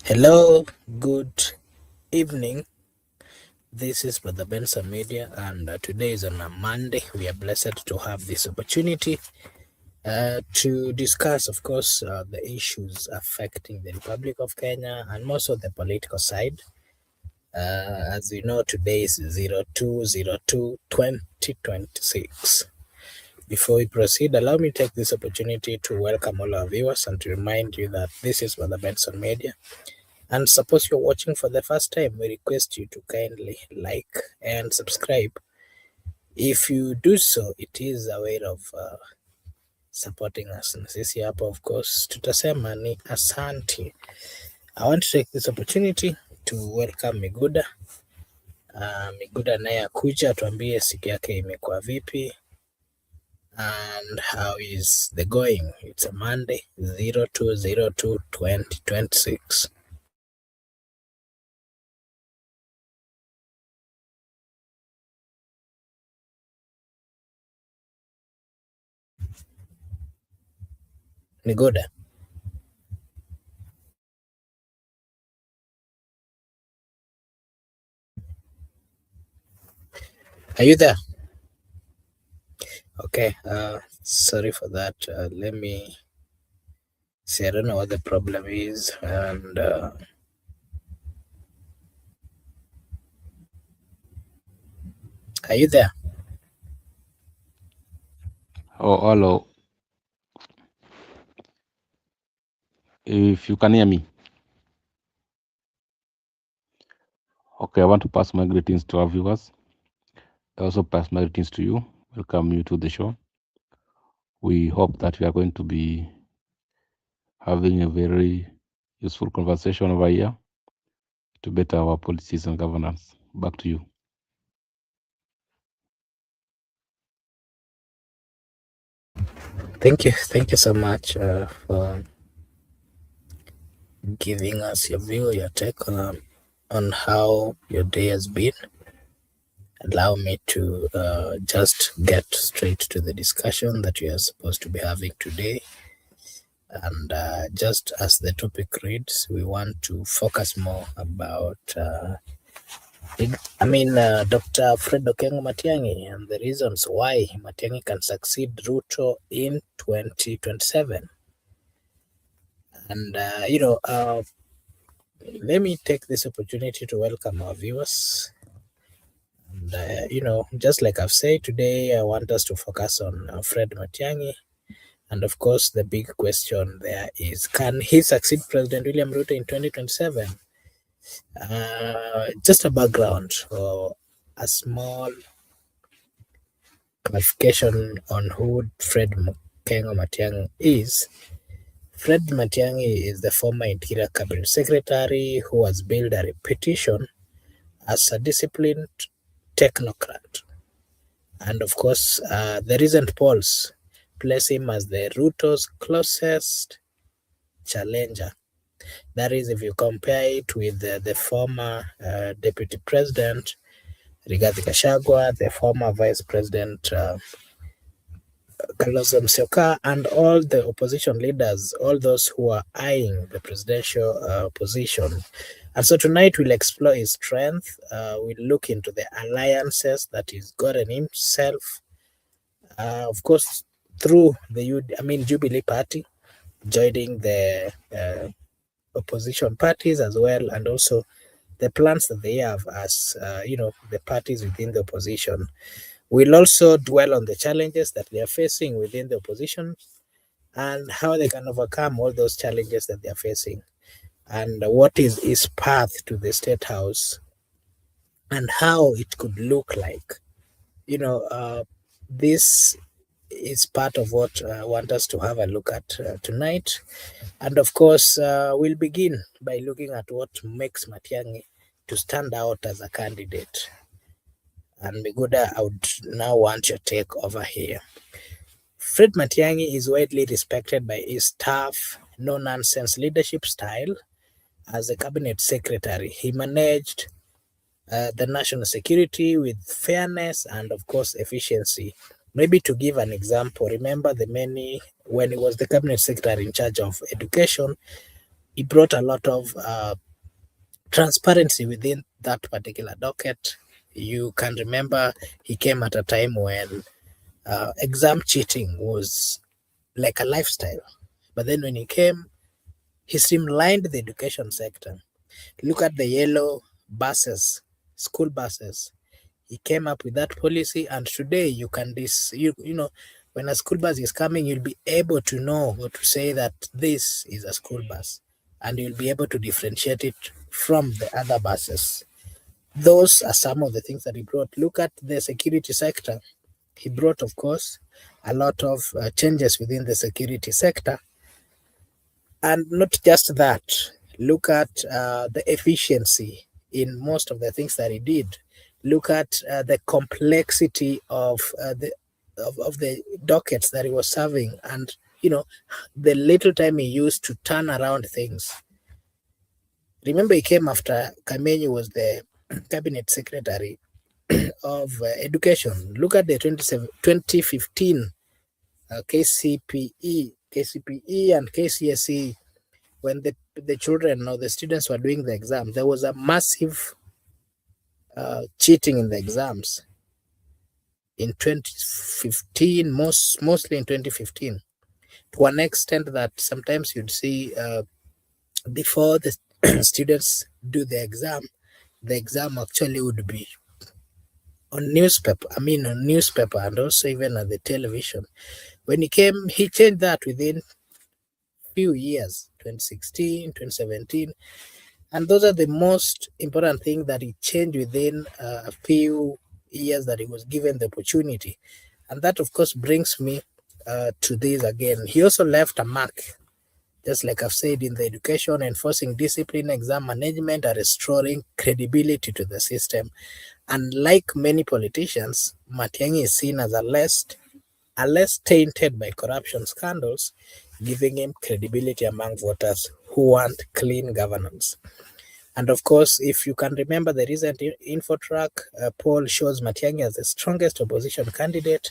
Hello, good evening. This is Brother Benson Media, and today is on a Monday. We are blessed to have this opportunity to discuss, of course, the issues affecting the Republic of Kenya and most of the political side. As we know, today is 02/02/2026. Before we proceed, allow me to take this opportunity to welcome all our viewers and to remind you that this is Brother Benson Media. And suppose you're watching for the first time, we request you to kindly like and subscribe. If you do so, it is a way of supporting us. Na sisi hapa of course tutasema ni asante. I want to take this opportunity to welcome Miguda. Miguda naye akuja tuambie siku yake imekuwa vipi and how is the going. It's a Monday 02/02/2026. Miguda, are you there? Okay, sorry for that. Let me see. I don't know what the problem is. And are you there? Oh, hello. If you can hear me. Okay, I want to pass my greetings to our viewers. I also pass my greetings to you. Welcome you to the show. We hope that we are going to be having a very useful conversation over here to better our policies and governance. Back to you. Thank you. Thank you so much for giving us your view, your take on how your day has been. Allow me to just get straight to the discussion that we are supposed to be having today. And just as the topic reads, we want to focus more about Dr. Fred Okengo Matiangi and the reasons why Matiangi can succeed Ruto in 2027. And, let me take this opportunity to welcome our viewers. And, just like I've said today, I want us to focus on Fred Matiangi. And of course, the big question there is, can he succeed President William Ruto in 2027? Just a background or a small clarification on who Fred Okengo Matiangi is. Fred Matiangi is the former Interior Cabinet Secretary who has built a reputation as a disciplined technocrat. And of course, the recent polls place him as the Ruto's closest challenger. That is, if you compare it with the former Deputy President Rigathi Gachagua, the former Vice President Kalonzo Musyoka, and all the opposition leaders, all those who are eyeing the presidential position. And so tonight we'll explore his strength. We'll look into the alliances that he's gotten himself, of course, through the Jubilee Party, joining the opposition parties as well, and also the plans that they have as the parties within the opposition. We'll also dwell on the challenges that they are facing within the opposition and how they can overcome all those challenges that they are facing, and what is his path to the State House and how it could look like. This is part of what I want us to have a look at tonight. And of course, we'll begin by looking at what makes Matiangi to stand out as a candidate. And Miguda, I would now want your take over here. Fred Matiangi is widely respected by his tough, no-nonsense leadership style. As a cabinet secretary, he managed the national security with fairness and, of course, efficiency. Maybe to give an example, remember when he was the cabinet secretary in charge of education, he brought a lot of transparency within that particular docket. You can remember he came at a time when exam cheating was like a lifestyle. But then when he came, he streamlined the education sector. Look at the yellow buses, school buses. He came up with that policy, and today you can you know, when a school bus is coming, you'll be able to know or to say that this is a school bus, and you'll be able to differentiate it from the other buses. Those are some of the things that he brought. Look at the security sector. He brought, of course, a lot of changes within the security sector. And not just that, look at the efficiency in most of the things that he did. Look at the complexity of the dockets that he was serving, and you know, the little time he used to turn around things. Remember, he came after Kamenyi was the cabinet secretary of education. Look at the 2015 KCPE and KCSE. When the children or the students were doing the exam, there was a massive cheating in the exams in 2015, mostly in 2015, to an extent that sometimes you'd see before the students do the exam actually would be on newspaper and also even at the television. When he came, he changed that within few years, 2016, 2017. And those are the most important things that he changed within a few years that he was given the opportunity. And that, of course, brings me to this again. He also left a mark, just like I've said, in the education, enforcing discipline, exam management, and restoring credibility to the system. And like many politicians, Matiangi is seen as a less tainted by corruption scandals, giving him credibility among voters who want clean governance. And of course, if you can remember the recent Infotrack poll shows Matiangi as the strongest opposition candidate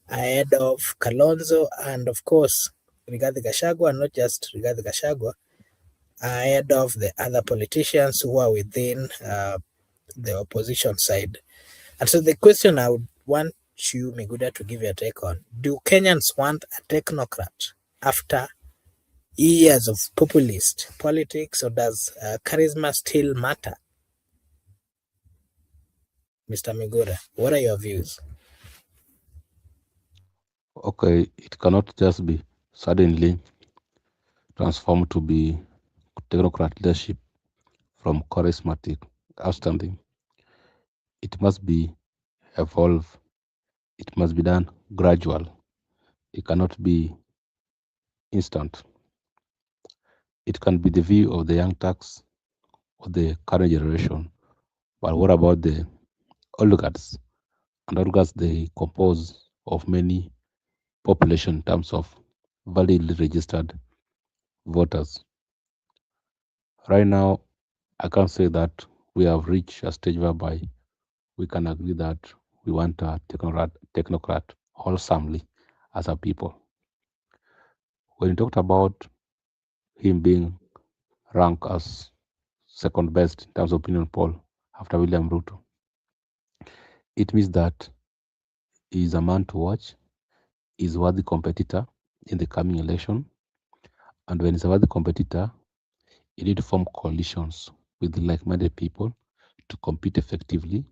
ahead of Kalonzo and, of course, Rigathi Gachagua, not just Rigathi Gachagua, ahead of the other politicians who are within the opposition side. And so the question I would want you, Miguda, to give your take on, do Kenyans want a technocrat after years of populist politics, or does charisma still matter? Mr. Migura, what are your views? Okay, it cannot just be suddenly transformed to be technocrat leadership from charismatic, outstanding. It must be evolve. It must be done gradual. It cannot be instant. It can be the view of the young turks or the current generation. But what about the oligarchs? And oligarchs, they compose of many population in terms of validly registered voters. Right now, I can say that we have reached a stage whereby we can agree that we want a technocrat wholesomely as a people. When you talked about him being ranked as second best in terms of opinion poll after William Ruto, it means that he is a man to watch, is a worthy competitor in the coming election. And when he's a worthy competitor, you need to form coalitions with like-minded people to compete effectively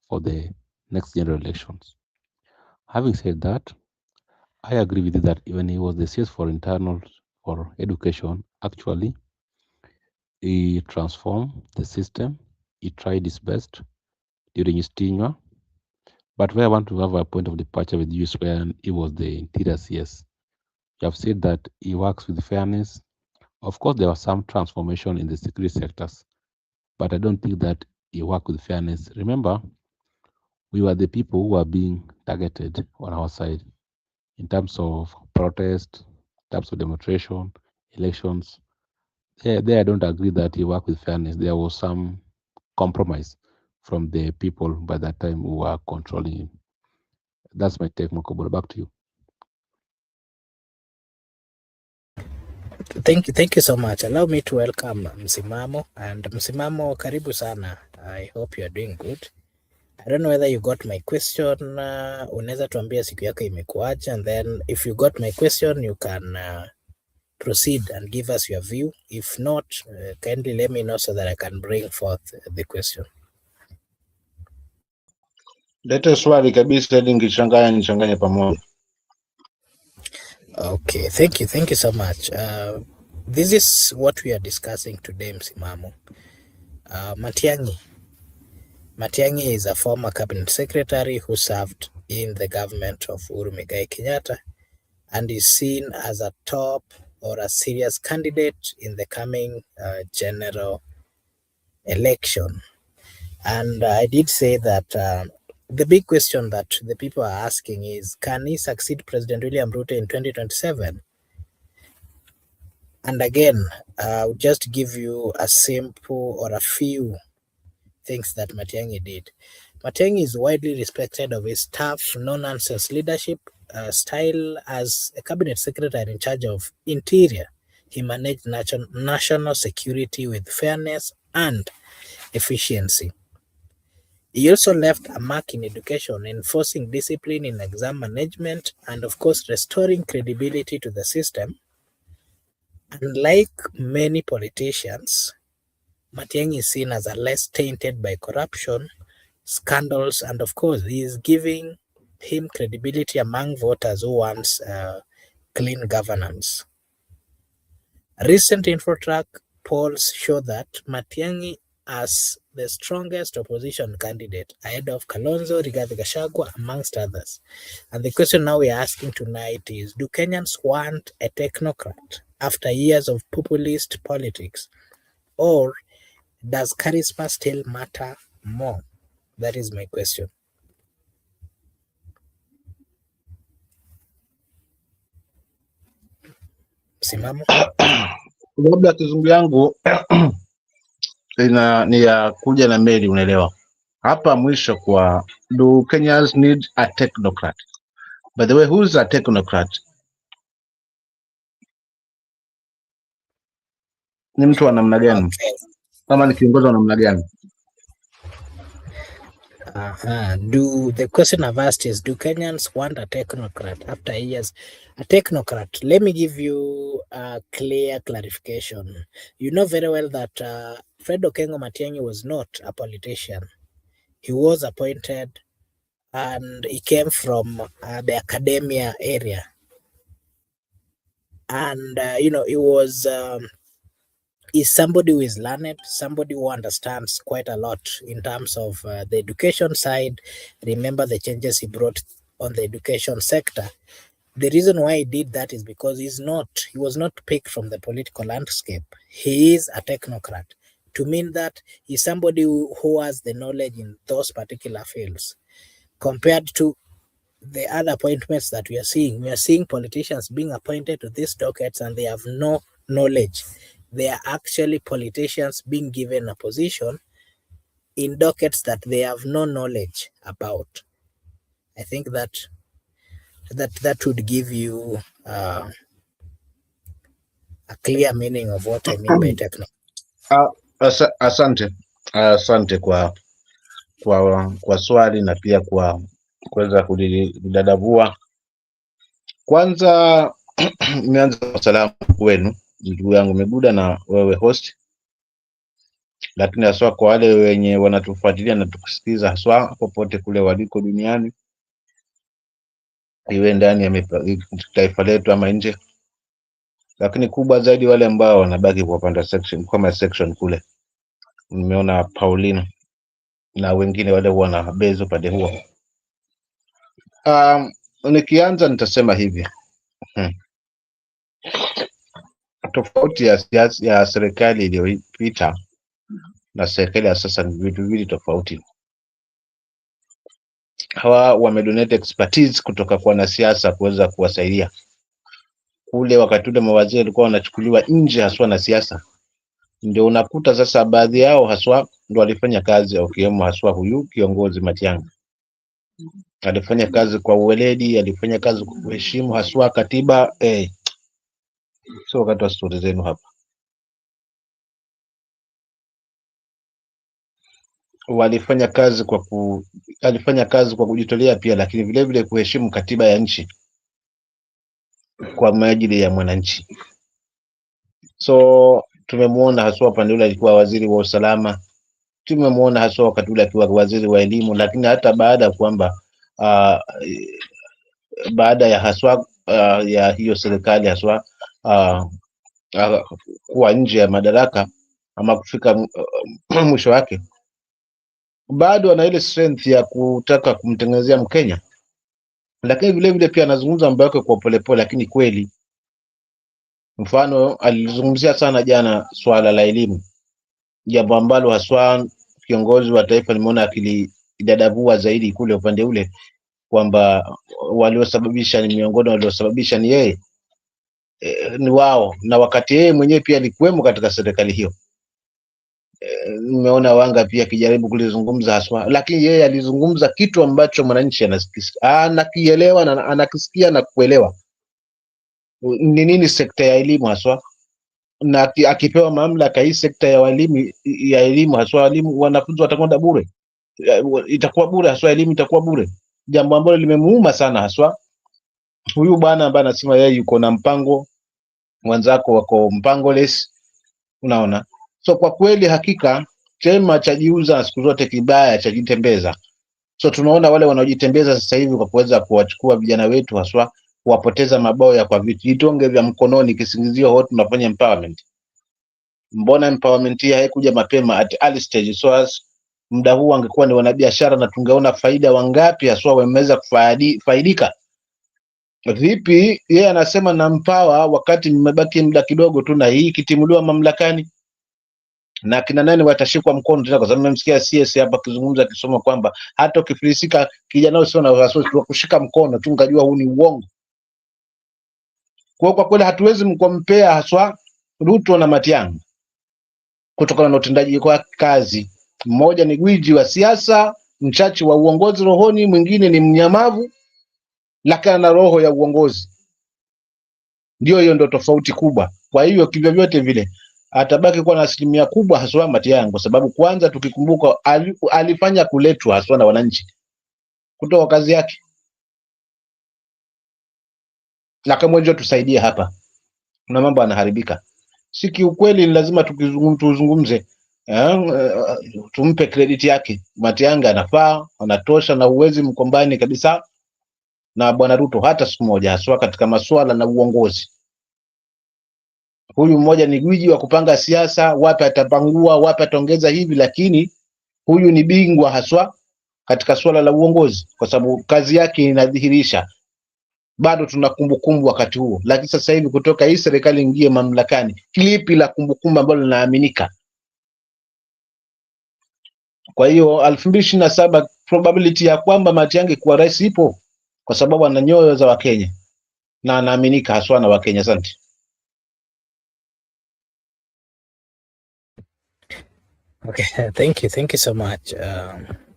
for the next general elections. Having said that, I agree with you that when he was the CS for internal for education, actually, he transformed the system. He tried his best during his tenure. But where I want to have a point of departure with you is when he was the interior CS. You have said that he works with fairness. Of course, there was some transformation in the security sectors, but I don't think that he worked with fairness. Remember, we were the people who were being targeted on our side in terms of protest, in terms of demonstration, elections. There I don't agree that he worked with fairness. There was some compromise from the people by that time who were controlling him. That's my take, Makobo. Back to you. Thank you so much. Allow me to welcome Msimamo, and Msimamo, karibu sana. I hope you are doing good. I don't know whether you got my question. Unaweza tuambia siku yako imekuaje, and then if you got my question you can proceed and give us your view. If not, kindly let me know so that I can bring forth the question. Lete swali kabisa ili nichanganye pamoja. Okay, thank you so much. This is what we are discussing today, Msimamo. Matiangi is a former cabinet secretary who served in the government of Uhuru Muigai Kenyatta and is seen as a top or a serious candidate in the coming general election. And I did say that the big question that the people are asking is, can he succeed President William Ruto in 2027? And again, I'll just give you a simple or a few things that Matiangi did. Matiangi is widely respected of his tough, no-nonsense leadership style. As a cabinet secretary in charge of interior, he managed national security with fairness and efficiency. He also left a mark in education, enforcing discipline in exam management and, of course, restoring credibility to the system. Unlike many politicians, Matiang'i is seen as a less tainted by corruption, scandals, and of course, he is giving him credibility among voters who want clean governance. Recent InfoTrack polls show that Matiang'i as the strongest opposition candidate ahead of Kalonzo, Rigathi Gachagua, amongst others. And the question now we are asking tonight is, do Kenyans want a technocrat after years of populist politics, or does charisma still matter more? That is my question. Simamo. Labda kizungu yangu ni ya kuja na meli, unaelewa. Hapa mwisho kwa, do Kenyans need a technocrat? By the way, who's a technocrat? Ni mtu wa namna gani? Okay. Kama ni kiongozi wa namna gani? The question I've asked is, do Kenyans want a technocrat after years? A technocrat, let me give you a clear clarification. You know very well that Fred Okengo Matiang'i was not a politician. He was appointed and he came from the academia area. And, he was... is somebody who is learned, somebody who understands quite a lot in terms of the education side. Remember the changes he brought on the education sector. The reason why he did that is because he was not picked from the political landscape. He is a technocrat, to mean that he's somebody who has the knowledge in those particular fields. Compared to the other appointments that we are seeing politicians being appointed to these dockets and they have no knowledge. They are actually politicians being given a position in dockets that they have no knowledge about. I think that would give you a clear meaning of what I mean by techno. Asante kwa swali na pia kwa kuweza kudadavua. Kwanza nimeanza kwa salamu kwenu ndugu yangu Mebuda na wewe host, lakini haswa kwa wale wenye wanatufuatilia na tukusikiza haswa popote kule waliko duniani, iwe ndani ya taifa letu ama nje, lakini kubwa zaidi wale ambao wanabaki kwa panda section kama section kule. Nimeona Paulina na wengine wale wana bezo pande huo. Nikianza nitasema hivi. Tofauti ya serikali iliyopita na serikali ya sasa ni vitu viwili tofauti. Hawa wamedonate expertise kutoka kwa wanasiasa kuweza kuwasaidia. Kule wakati ule mawaziri walikuwa wanachukuliwa nje haswa na siasa. Ndio unakuta sasa baadhi yao haswa ndio walifanya kazi, ukiwemo haswa huyu kiongozi Matiang'i. Alifanya kazi kwa uweledi, alifanya kazi kwa kuheshimu haswa katiba. sio wakati wa stori zenu hapa. Alifanya kazi kwa kujitolea pia, lakini vile vile kuheshimu katiba ya nchi kwa maajili ya mwananchi. So tumemuona haswa upande ule alikuwa waziri wa usalama, tumemuona haswa wakati ule akiwa waziri wa elimu, lakini hata baada ya kwamba baada ya haswa ya hiyo serikali haswa kuwa nje ya madaraka ama kufika mwisho wake, bado ana ile strength ya kutaka kumtengenezea Mkenya, lakini vile vile pia anazungumza mambo yake kwa polepole, lakini kweli. Mfano, alizungumzia sana jana swala la elimu, jambo ambalo haswa kiongozi wa taifa nimeona akilidadavua zaidi kule upande ule, kwamba waliosababisha ni miongoni waliosababisha ni yeye, ni wao, na wakati yeye mwenyewe pia alikuwemo katika serikali hiyo. Nimeona Wanga pia akijaribu kulizungumza haswa, lakini yeye alizungumza kitu ambacho mwananchi anakielewa na anakisikia na kuelewa ni nini sekta ya elimu haswa, na akipewa mamlaka hii sekta ya elimu haswa, elimu wanafunzi watakwenda bure, itakuwa bure haswa, elimu itakuwa bure, jambo ambalo limemuuma sana haswa huyu bwana ambaye anasema yeye yuko na mpango, wenzako wako mpango-less, unaona. So kwa kweli hakika chema chajiuza siku zote, kibaya chajitembeza. So tunaona wale wanaojitembeza sasa hivi kwa kuweza kuwachukua vijana wetu haswa, kuwapoteza maboya kwa vitonge vya mkononi, kisingizio wote tunafanya empowerment. Mbona empowerment hii haikuja mapema at early stage? So as muda huu angekuwa ni wanabiashara na tungeona faida wangapi haswa wameweza kufaidika. Vipi yeye anasema na empower wakati mmebaki muda kidogo tu na hii kitimuliwa mamlakani, na kina nani watashikwa mkono tena? Kwa sababu nimemsikia CS hapa akizungumza akisoma kwamba hata ukifilisika kijana usio na wasiwasi wa kushika mkono tu, ngajua huu ni uongo. Kwa kweli hatuwezi mkompea haswa Ruto na Matiangi kutokana na utendaji kwa kazi. Mmoja ni gwiji wa siasa, mchachi wa uongozi rohoni, mwingine ni mnyamavu lakini ana roho ya uongozi. Hiyo ndio tofauti kubwa. Kwa hiyo kivyo vyote vile atabaki kuwa na asilimia kubwa haswa Matiang'i, kwa sababu kwanza tukikumbuka alifanya kuletwa haswa na wananchi kutoka kazi yake, na kama hiyo tusaidie hapa, kuna mambo yanaharibika. Si kiukweli, ni lazima tuzungumze, tumpe credit yake. Matiang'i anafaa, anatosha, na uwezi mkombani kabisa na bwana Ruto hata siku moja, haswa katika masuala na uongozi. Huyu mmoja ni gwiji wa kupanga siasa, wapi atapangua, wapi ataongeza hivi, lakini huyu ni bingwa haswa katika swala la uongozi, kwa sababu kazi yake inadhihirisha. Bado tuna kumbukumbu wakati huo, lakini sasa hivi kutoka hii serikali ingie mamlakani, klipi la kumbukumbu ambalo linaaminika. Kwa hiyo 2027 probability ya kwamba Matiang'i kuwa rais ipo, kwa sababu ana nyoyo za Wakenya na anaaminika haswa na Wakenya. Asante. Okay, thank you so much,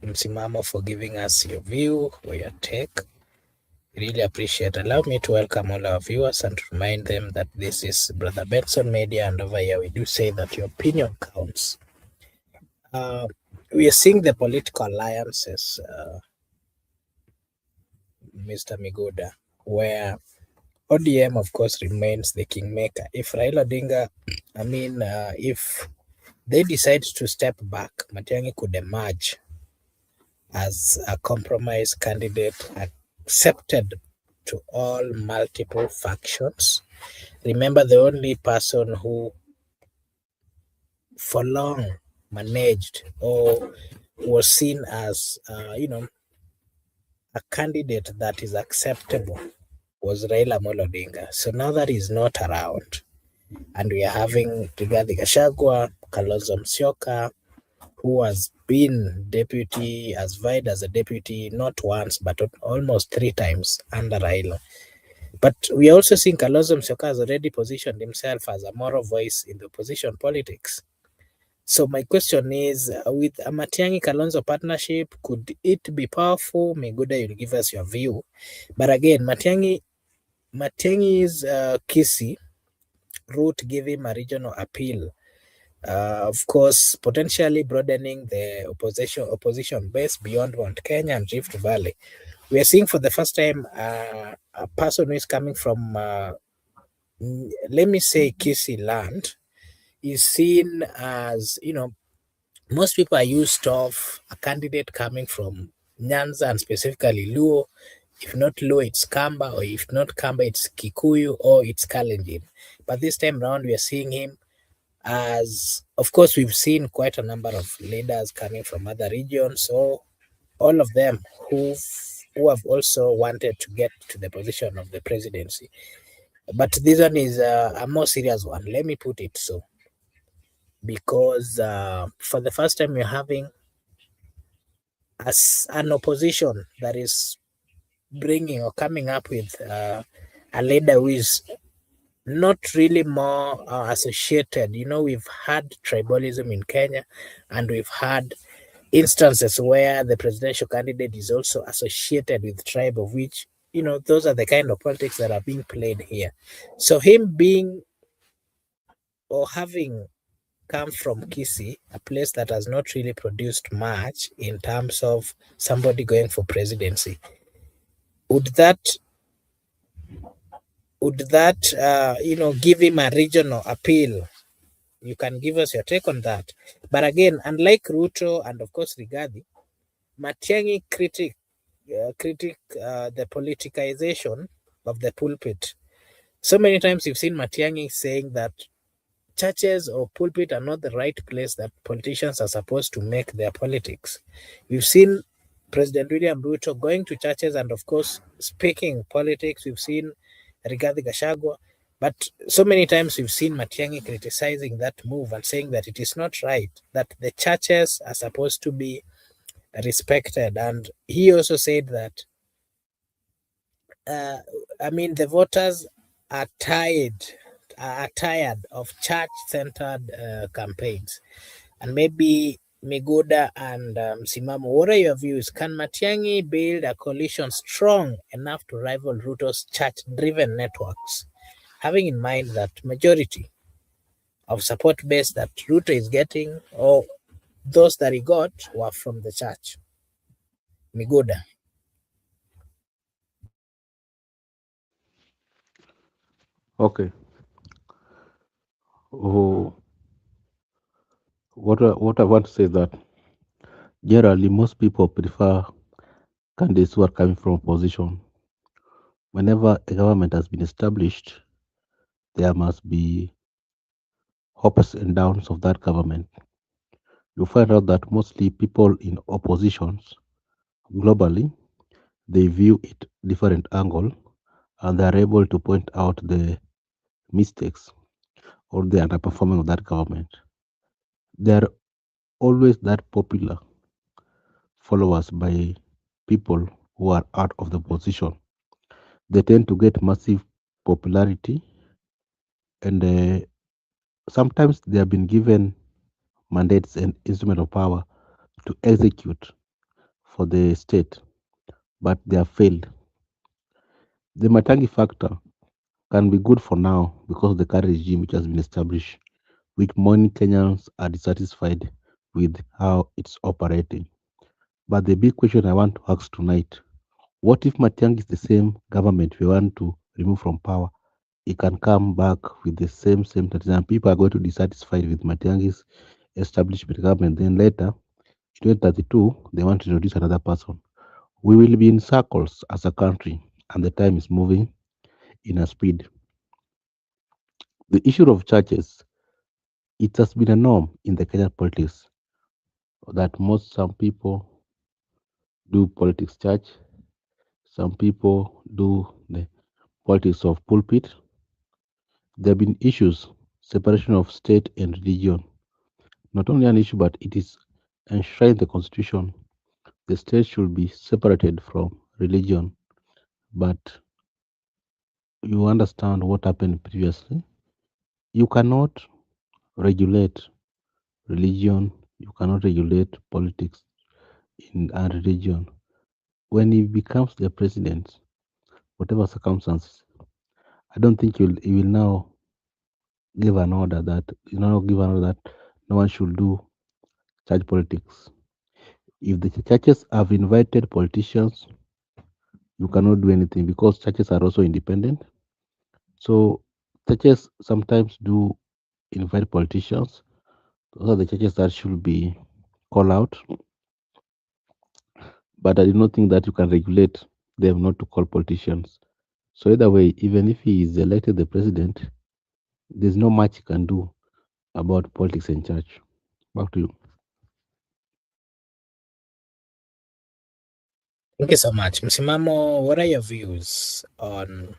Msimamo, for giving us your view or your take. Really appreciate. Allow me to welcome all our viewers and remind them that this is Brother Benson Media, and over here we do say that your opinion counts. We are seeing the political alliances, Mr. Miguda, where ODM, of course, remains the kingmaker. If Raila Odinga, if they decide to step back, Matiang'i could emerge as a compromise candidate accepted to all multiple factions. Remember, the only person who for long managed or was seen as, a candidate that is acceptable was Raila Amolo Odinga. So now that he's not around, and we are having Rigathi Gachagua, Kalonzo Musyoka, who has been deputy, as vied as a deputy, not once, but almost 3 times under Raila. But we are also seeing Kalonzo Musyoka has already positioned himself as a moral voice in the opposition politics. So my question is, with a Matiang'i-Kalonzo partnership, could it be powerful? Miguda, you'll give us your view. But again, Matiang'i's Kisii route give him a regional appeal. Of course, potentially broadening the opposition base beyond Mount Kenya and Rift Valley. We are seeing for the first time a person who is coming from, let me say, Kisii land, is seen as, most people are used of a candidate coming from Nyanza and specifically Luo. If not Luo, it's Kamba, or if not Kamba, it's Kikuyu or it's Kalenjin. But this time around, we are seeing him as, of course, we've seen quite a number of leaders coming from other regions, so all of them who have also wanted to get to the position of the presidency. But this one is a more serious one. Let me put it so, because for the first time, you're having as an opposition that is bringing or coming up with a leader who is not really more associated. We've had tribalism in Kenya, and we've had instances where the presidential candidate is also associated with tribe, of which, those are the kind of politics that are being played here. So him being or having come from Kisii, a place that has not really produced much in terms of somebody going for presidency, would that give him a regional appeal? You can give us your take on that. But again, unlike Ruto and of course Rigathi, Matiangi critic the politicization of the pulpit. So many times you've seen Matiangi saying that churches or pulpit are not the right place that politicians are supposed to make their politics. We've seen President William Ruto going to churches and, of course, speaking politics. We've seen Rigathi Gachagua, but so many times we've seen Matiang'i criticizing that move and saying that it is not right, that the churches are supposed to be respected. And he also said that, uh, the voters are tired of church-centered campaigns. And maybe Miguda and Simamo, what are your views? Can Matiang'i build a coalition strong enough to rival Ruto's church-driven networks, having in mind that majority of support base that Ruto is getting, or those that he got, were from the church? Miguda. Okay. Oh, what I want to say is that generally most people prefer candidates who are coming from opposition. Whenever a government has been established, there must be ups and downs of that government. You find out that mostly people in oppositions globally, they view it different angle, and they are able to point out the mistakes or the underperforming of that government. They are always that popular followers by people who are out of the position. They tend to get massive popularity, and sometimes they have been given mandates and instrument of power to execute for the state, but they have failed. The Matangi factor can be good for now because of the current regime which has been established, which many Kenyans are dissatisfied with how it's operating. But the big question I want to ask tonight, what if Matiang'i is the same government we want to remove from power? It can come back with the same and people are going to be dissatisfied with Matiang'i's establishment government. Then later, in 2032, they want to introduce another person. We will be in circles as a country, and the time is moving in a speed. The issue of churches, it has been a norm in the Kenyan politics that some people do politics church, some people do the politics of pulpit. There have been issues, separation of state and religion. Not only an issue, but it is enshrined in the constitution. The state should be separated from religion. But you understand what happened previously. You cannot regulate religion, you cannot regulate politics in a religion. When he becomes the president, whatever circumstances, I don't think he will now give an order that no one should do church politics. If the churches have invited politicians, you cannot do anything because churches are also independent. So churches sometimes do invite politicians. Those are the churches that should be called out. But I do not think that you can regulate them not to call politicians. So either way, even if he is elected the president, there's not much he can do about politics in church. Back to you. Thank you so much. Msimamo, what are your views on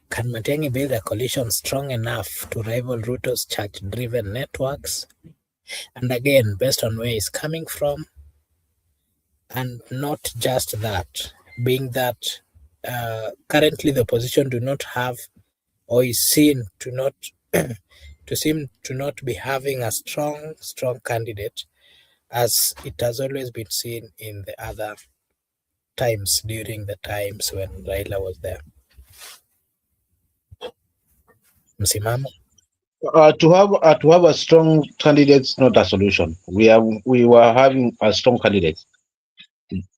can Matiangi build a coalition strong enough to rival Ruto's church-driven networks? And again, based on where he's coming from, and not just that, being that currently the opposition do not have or is seen to not to seem to not be having a strong candidate as it has always been seen in the other times during the times when Raila was there. Msimamo? To have a strong candidate is not a solution. We were having a strong candidate,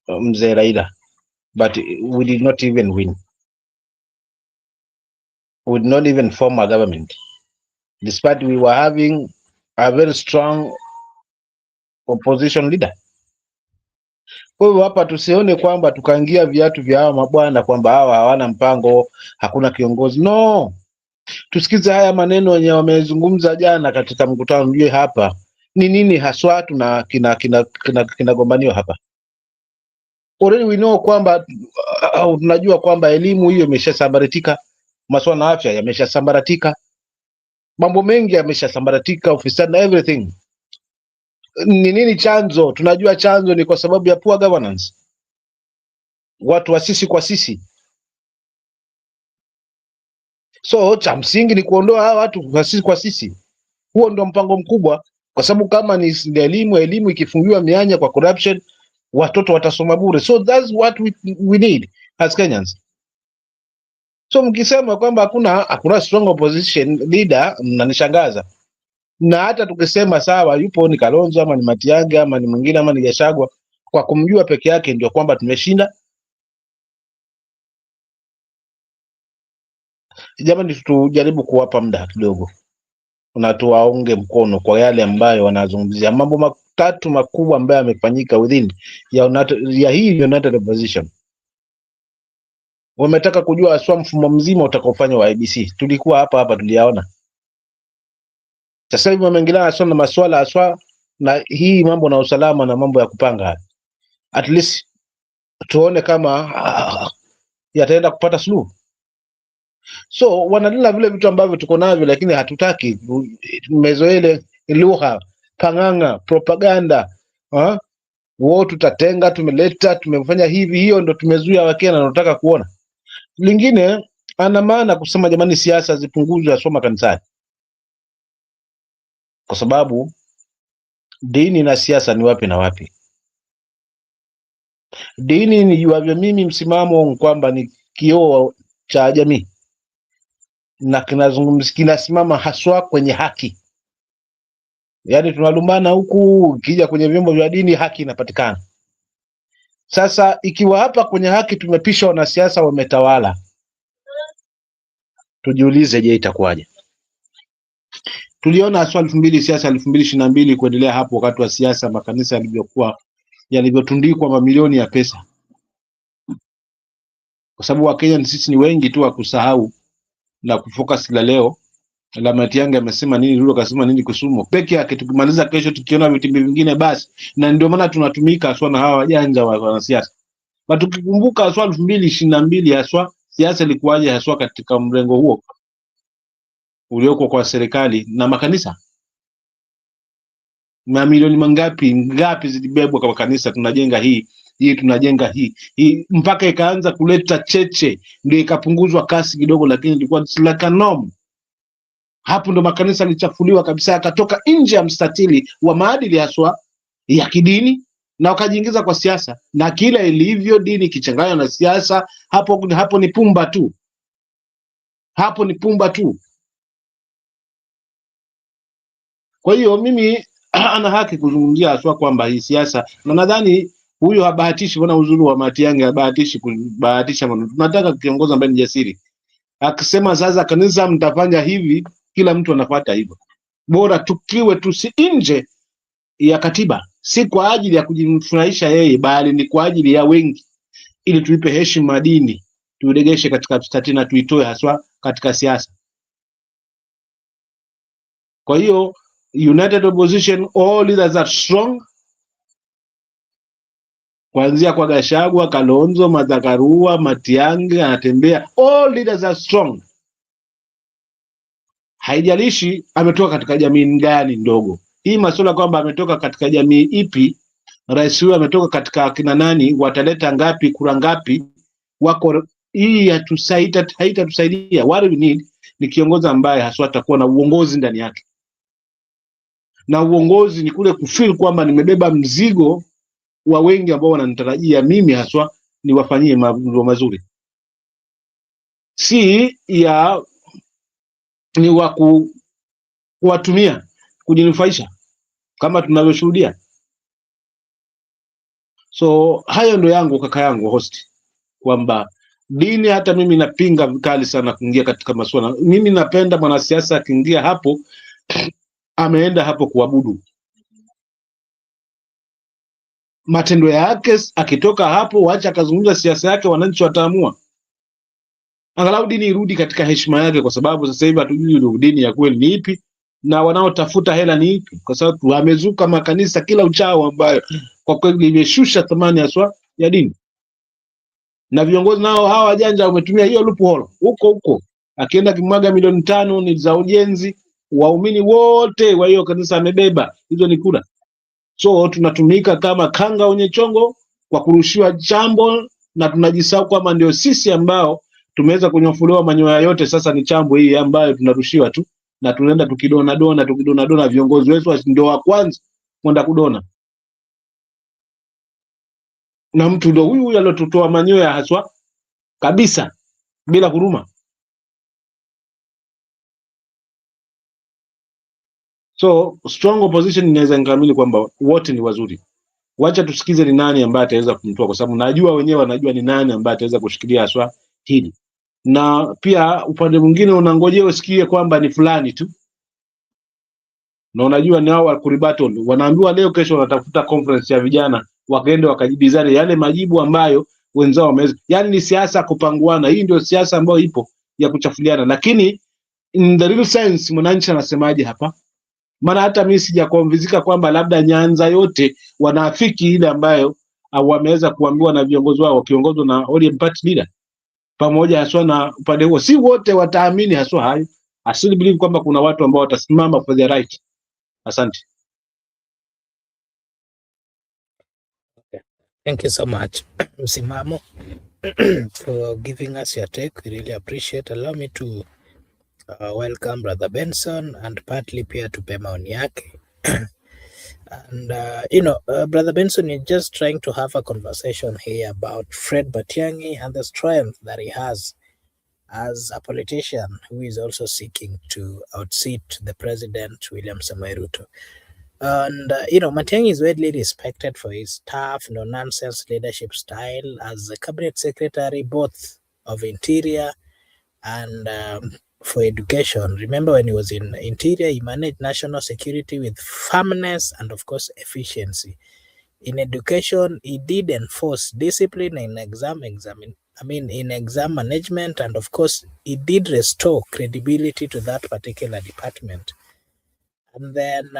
Mzee Raila, but we did not even win. We did not even form a government, despite we were having a very strong opposition leader. Kwa hivyo hapa tusione kwamba tukaingia viatu vya hawa mabwana kwamba hawa hawana mpango, hakuna kiongozi. No, tusikize haya maneno yenye wamezungumza jana katika mkutano mjue hapa ni nini haswa tuna kinagombaniwa hapa. Already we know kwamba tunajua kwamba elimu hiyo imeshasambaratika, masuala ya afya yameshasambaratika, mambo mengi yameshasambaratika, ufisadi na everything. Ni nini chanzo? Tunajua chanzo ni kwa sababu ya poor governance, watu wa sisi kwa sisi. So cha msingi ni kuondoa hawa watu wa sisi kwa sisi. Huo ndio mpango mkubwa, kwa sababu kama ni elimu ikifungiwa mianya kwa corruption, watoto watasoma bure. So that's what we need as Kenyans. So mkisema kwamba hakuna strong opposition leader, mnanishangaza. Na hata tukisema sawa, yupo ni Kalonzo ama ni Matiangi ama ni mwingine ama ni Gachagua, kwa kumjua peke yake ndio kwamba tumeshinda? Jamani, tujaribu kuwapa muda kidogo na tuwaunge mkono kwa yale ambayo wanazungumzia. Mambo matatu makubwa ambayo yamefanyika within ya hii United Opposition. Wametaka kujua aswa mfumo mzima utakaofanywa wa IEBC. Tulikuwa hapa tuliyaona. Sasa hivi wameingilia aswa na masuala aswa na hii mambo na usalama na mambo ya kupanga. At least tuone kama yataenda kupata suluhu. So wanadila vile vitu ambavyo tuko navyo, lakini hatutaki. Tumezoea lugha panganga, propaganda, wao tutatenga, tumeleta, tumefanya hivi. Hiyo ndo tumezuia Wakenya na tunataka kuona. Lingine ana maana kusema jamani, siasa zipunguzwe asoma kanisani, kwa sababu dini na siasa ni wapi na wapi. Dini ni juavyo mimi, msimamo kwamba ni kioo cha jamii na kinasimama haswa kwenye haki. Yaani tunalumbana huku, kija kwenye vyombo vya dini haki inapatikana. Sasa ikiwa hapa kwenye haki tumepisha wanasiasa wametawala, tujiulize, je, itakuwaje? Tuliona aswa 2000 siasa 2022 kuendelea hapo, wakati wa siasa makanisa yalivyotundikwa mamilioni ya pesa, kwa sababu Wakenya sisi ni wengi tu wa kusahau na kufocus la leo. La Matiangi amesema nini, Ruto kasema nini, Kusumo peke yake. Tukimaliza kesho tukiona vitimbi vingine basi, na ndio maana tunatumika aswa na hawa wajanja wa siasa. Na tukikumbuka aswa 2022 aswa siasa ilikuwaje aswa katika mrengo huo ulioko kwa serikali na makanisa. Mamilioni ngapi zilibebwa kwa kanisa, tunajenga hii tunajenga hii mpaka ikaanza kuleta cheche, ndio ikapunguzwa kasi kidogo, lakini ilikuwa like a norm. Hapo ndo makanisa yalichafuliwa kabisa, yakatoka nje ya mstatili wa maadili haswa ya kidini na wakajiingiza kwa siasa, na kila ilivyo dini kichanganywa na siasa, hapo ni pumba tu. hapo ni pumba tu. Kwa hiyo mimi ana haki kuzungumzia haswa kwamba hii siasa, na nadhani huyo habahatishi. Mbona uzuri wa Matiangi habahatishi kubahatisha mambo. Tunataka kiongozi ambaye ni jasiri, akisema sasa kanisa mtafanya hivi, kila mtu anafuata hivyo. Bora tukiwe tusi nje ya katiba, si kwa ajili ya kujifurahisha yeye, bali ni kwa ajili ya wengi, ili tuipe heshima dini, tuiregeshe katika mstati na tuitoe haswa katika siasa. Kwa hiyo united opposition, all leaders are strong, kuanzia kwa Gachagua, Kalonzo, Mathakarua, Matiang'i anatembea, all leaders are strong. Haijalishi ametoka katika jamii gani ndogo. Hii masuala kwamba ametoka katika jamii ipi, rais huyu ametoka katika akina nani, wataleta ngapi, kura ngapi, wako, hii haitatusaidia. What we need ni kiongozi ambaye haswa atakuwa na uongozi ndani yake, na uongozi ni kule kufeel kwamba nimebeba mzigo wa wengi ambao wananitarajia mimi haswa niwafanyie mambo mazuri, si ya ni wa kuwatumia kujinufaisha kama tunavyoshuhudia. So hayo ndo yangu, kaka yangu host, kwamba dini, hata mimi napinga vikali sana kuingia katika masuala. Mimi napenda mwanasiasa akiingia hapo, ameenda hapo kuabudu, matendo yake akitoka hapo, wacha akazungumza siasa yake, wananchi wataamua. Angalau dini irudi katika heshima yake, kwa sababu sasa hivi hatujui dini ya kweli ni ipi na wanaotafuta hela ni ipi, kwa sababu wamezuka makanisa kila uchao ambayo kwa kweli imeshusha thamani haswa ya dini, na viongozi nao hawa wajanja wametumia hiyo loophole huko, akienda kimwaga milioni 5 ni za ujenzi, waumini wote wa hiyo kanisa amebeba, hizo ni kura. So tunatumika kama kanga wenye chongo kwa kurushiwa chambo, na tunajisahau kwamba ndio sisi ambao tumeweza kunyofuliwa manyoya yote. Sasa ni chambo hii ambayo tunarushiwa tu, na tunaenda tukidona. Viongozi wetu ndio wa kwanza kwenda kudona, na mtu ndio huyu aliyotutoa manyoya haswa kabisa bila huruma. So strong opposition inaweza nikamili kwamba wote ni wazuri. Wacha tusikize ni nani ambaye ataweza kumtoa, kwa sababu najua wenyewe wanajua ni nani ambaye ataweza kushikilia haswa hili, na pia upande mwingine unangojea usikie kwamba ni fulani tu, na unajua ni hao wa kuribattle, wanaambiwa leo kesho wanatafuta conference ya vijana, wakaenda wakajibizane yale majibu ambayo wenzao wameweza. Yani ni siasa kupanguana. Hii ndio siasa ambayo ipo ya kuchafuliana, lakini in the real sense mwananchi anasemaje hapa? Maana hata mimi sijakonvizika kwamba labda Nyanza yote wanaafiki ile ambayo wameweza kuambiwa na viongozi wao wakiongozwa na ODM party leader, pamoja haswa na upande huo. Si wote wataamini haswa hayo. I still believe kwamba kuna watu ambao watasimama for the right. Asante. Okay. Thank you so much, Msimamo, for giving us your take. We really appreciate. Allow me to welcome Brother Benson and partly pia tupe maoni yake. And Brother Benson is just trying to have a conversation here about Fred Matiangi and the strength that he has as a politician who is also seeking to outseat the president, William Samoei Ruto. And Matiangi is widely respected for his tough, no-nonsense leadership style as a cabinet secretary, both of Interior and for education. Remember, when he was in Interior, he managed national security with firmness and, of course, efficiency. In education, he did enforce discipline in exam management, and of course, he did restore credibility to that particular department. And then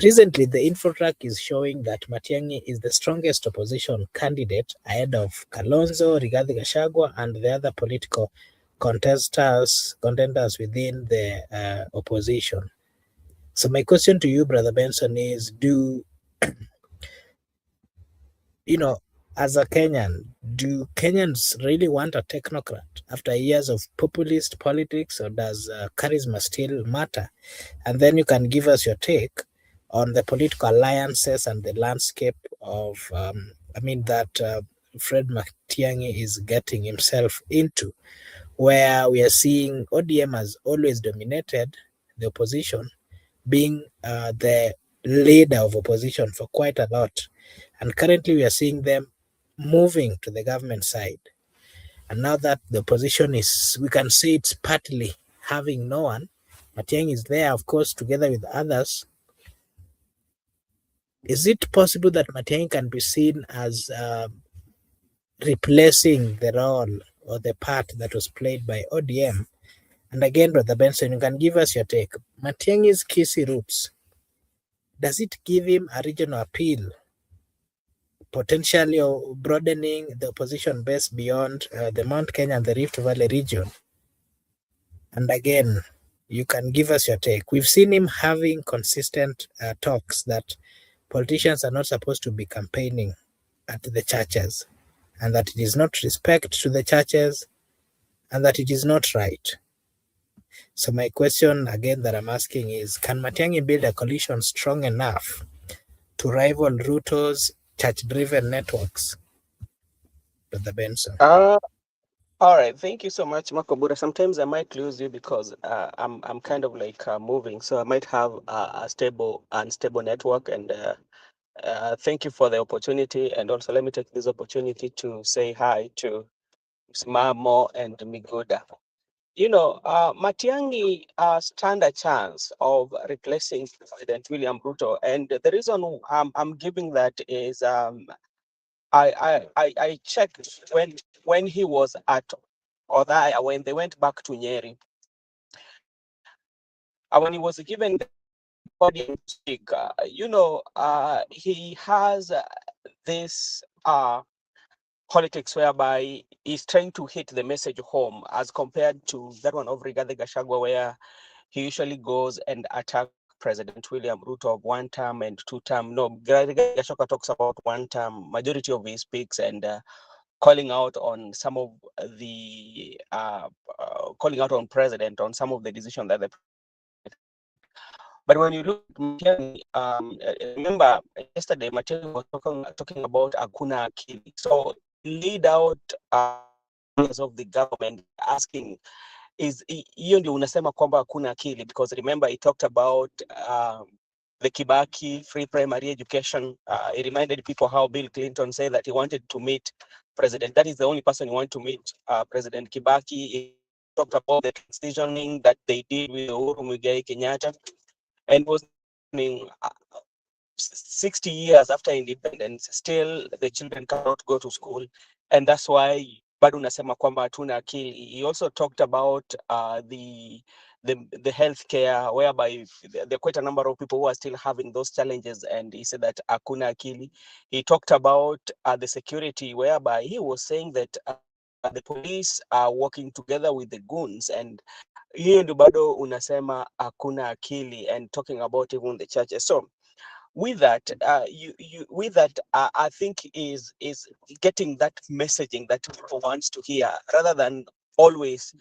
recently, the Infotrack is showing that Matiangi is the strongest opposition candidate ahead of Kalonzo, Rigathi Gachagua, and the other political contenders within the opposition. So my question to you, Brother Benson, is as a Kenyan, do Kenyans really want a technocrat after years of populist politics, or does charisma still matter? And then you can give us your take on the political alliances and the landscape of, that Fred Matiang'i is getting himself into where we are seeing ODM has always dominated the opposition, being the leader of opposition for quite a lot. And currently, we are seeing them moving to the government side. And now that the opposition is, we can say it's partly having no one. Matiangi is there, of course, together with others. Is it possible that Matiangi can be seen as replacing the role or the part that was played by ODM? And again, Brother Benson, you can give us your take. Matiangi's Kisi roots, does it give him a regional appeal, potentially broadening the opposition base beyond the Mount Kenya and the Rift Valley region? And again, you can give us your take. We've seen him having consistent talks that politicians are not supposed to be campaigning at the churches, and that it is not respect to the churches, and that it is not right. So my question again that I'm asking is, can Matiangi build a coalition strong enough to rival Ruto's church-driven networks? Brother Benson. Uh, all right. Thank you so much, Makobura. Sometimes I might lose you because I'm kind of like moving, so I might have a stable, unstable network. And thank you for the opportunity. And also, let me take this opportunity to say hi to Smamo and Miguda. Matiangi stand a chance of replacing President William Ruto, and the reason I'm giving that is I checked when he was at Odaya, when they went back to Nyeri, when he was given the podium to speak, he has this politics whereby he's trying to hit the message home as compared to that one of Rigathi Gachagua, where he usually goes and attack President William Ruto of 1 term and 2 term. No, Rigathi Gachagua talks about 1 term, majority of his speaks, and calling out on some of the calling out on president on some of the decisions that the president might have made. But when you look at Matiang'i, remember yesterday Matiang'i was talking about Akuna Akili. So lead out members of the government asking is hiyo ndio unasema kwamba hakuna akili, because remember he talked about the Kibaki free primary education. He reminded people how Bill Clinton said that he wanted to meet president. That is the only person he wanted to meet, President Kibaki. He talked about the transitioning that they did with Uhuru Muigai Kenyatta, and was mentioning 60 years after independence, still the children cannot go to school. And that's why bado nasema kwamba hatuna akili. He also talked about the healthcare, whereby there are quite a number of people who are still having those challenges, and he said that hakuna akili. He talked about the security, whereby he was saying that the police are working together with the goons, and hiyo ndio bado unasema hakuna akili, and talking about even the churches. So with that, I think is getting that messaging that people wants to hear, rather than always,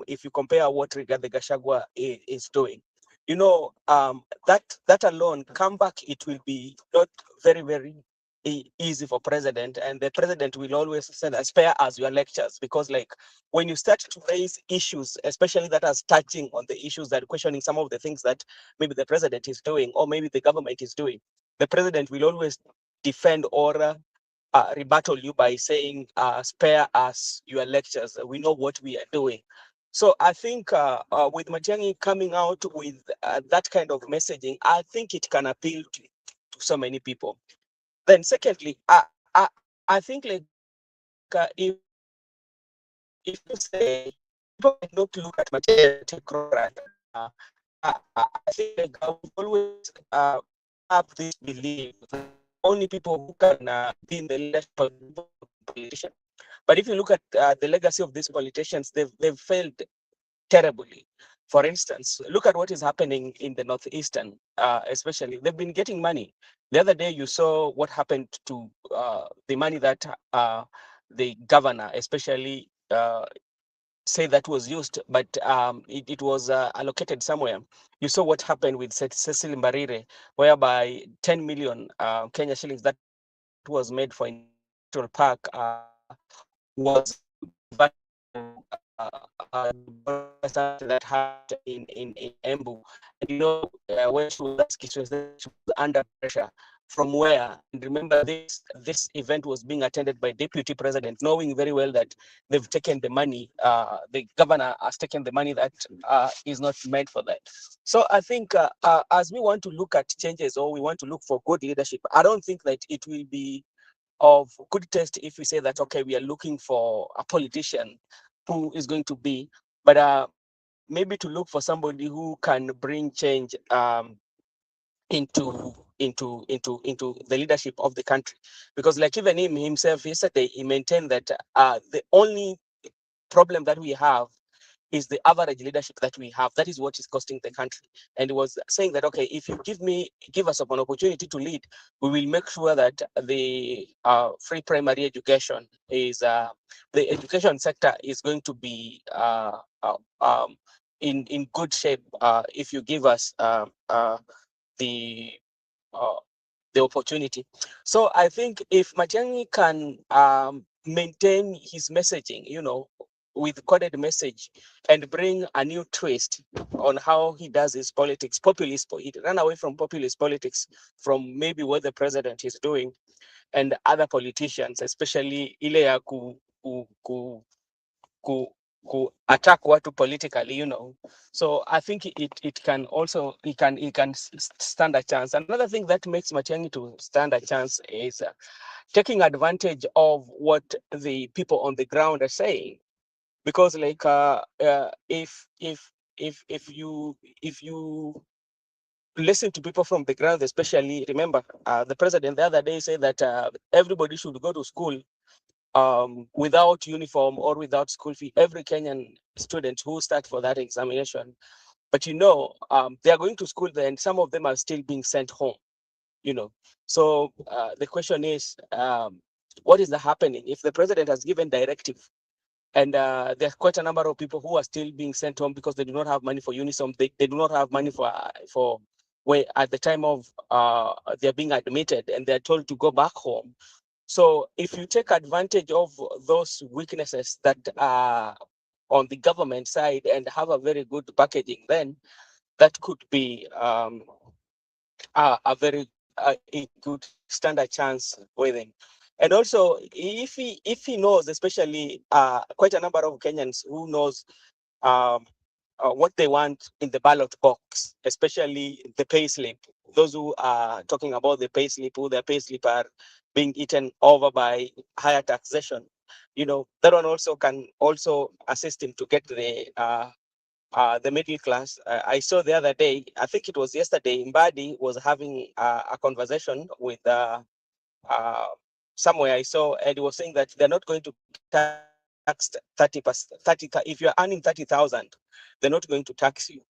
if you compare what Rigathi Gachagua is doing, that alone, come back, it will be not very easy for president, and the president will always send as spare as your lectures, because like when you start to raise issues, especially that are touching on the issues that are questioning some of the things that maybe the president is doing or maybe the government is doing, the president will always defend or rebuttal you by saying, spare us your lectures, we know what we are doing. So I think with Matiang'i coming out with that kind of messaging, I think it can appeal to so many people. Then secondly, I think like if you say people cannot look at Matiang'i and take for granted, I think like I've always have this belief that only people who can be in the leadership of politicians. But if you look at the legacy of these politicians, they've failed terribly. For instance, look at what is happening in the northeastern, especially. They've been getting money. The other day, you saw what happened to the money that the governor, especially, say that was used, but it was allocated somewhere. You saw what happened with Cecil Mbarire, whereby 10 million Kenya shillings that was made for industrial park was diverted to border summit that happened in Embu. And when she was asked, she was under pressure. From where? And remember, this event was being attended by deputy president, knowing very well that they've taken the money. The governor has taken the money that is not meant for that. So I think as we want to look at changes, or we want to look for good leadership, I don't think that it will be of good taste if we say that, okay, we are looking for a politician who is going to be, but maybe to look for somebody who can bring change into the leadership of the country. Because like even him himself yesterday, he maintained that the only problem that we have is the average leadership that we have. That is what is costing the country. And he was saying that, okay, if you give us an opportunity to lead, we will make sure that the free primary education is, the education sector is going to be in good shape if you give us the uh, the opportunity. So I think if Matiangi can maintain his messaging, with coded message, and bring a new twist on how he does his politics, populist, he ran away from populist politics, from maybe what the president is doing, and other politicians, especially ile ya ku attack watu politically. So I think it can also, he can stand a chance. Another thing that makes Matiangi to stand a chance is taking advantage of what the people on the ground are saying. Because like if you listen to people from the ground, especially, remember the president the other day said that everybody should go to school without uniform or without school fee. Every Kenyan student who start for that examination, but they are going to school there, and some of them are still being sent home. So the question is, what is happening if the president has given directive, and there are quite a number of people who are still being sent home because they do not have money for uniform. They do not have money for where at the time of they're being admitted, and they're told to go back home. So if you take advantage of those weaknesses that are on the government side and have a very good packaging, then that could be a very it could stand a chance with him. And also, if he knows, especially quite a number of Kenyans who knows um, what they want in the ballot box, especially the pay slip. Those who are talking about the pay slip, who their pay slip are being eaten over by higher taxation. That one also can also assist him to get the middle class. I saw the other day, I think it was yesterday, Mbadi was having a conversation with uh, somewhere I saw, and he was saying that they're not going to be taxed 30%. If you're earning 30,000, they're not going to tax you.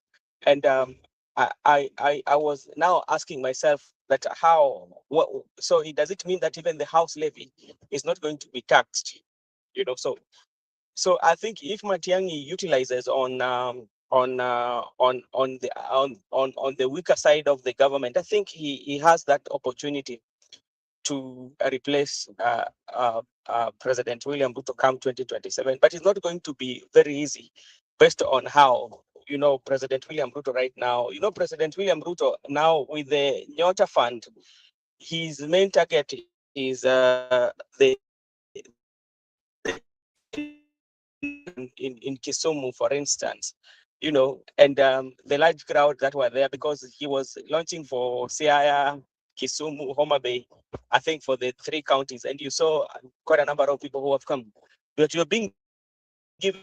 And I was now asking myself that so does it mean that even the house levy is not going to be taxed? So I think if Matiangi utilizes on the weaker side of the government, I think he has that opportunity to replace President William Ruto come 2027. But it's not going to be very easy, based on how President William Ruto right now. President William Ruto now with the Nyota Fund, his main target is in Kisumu, for instance, and the large crowd that were there, because he was launching for Siaya, Kisumu, Homa Bay, I think for the three counties, and you saw quite a number of people who have come. But you're being given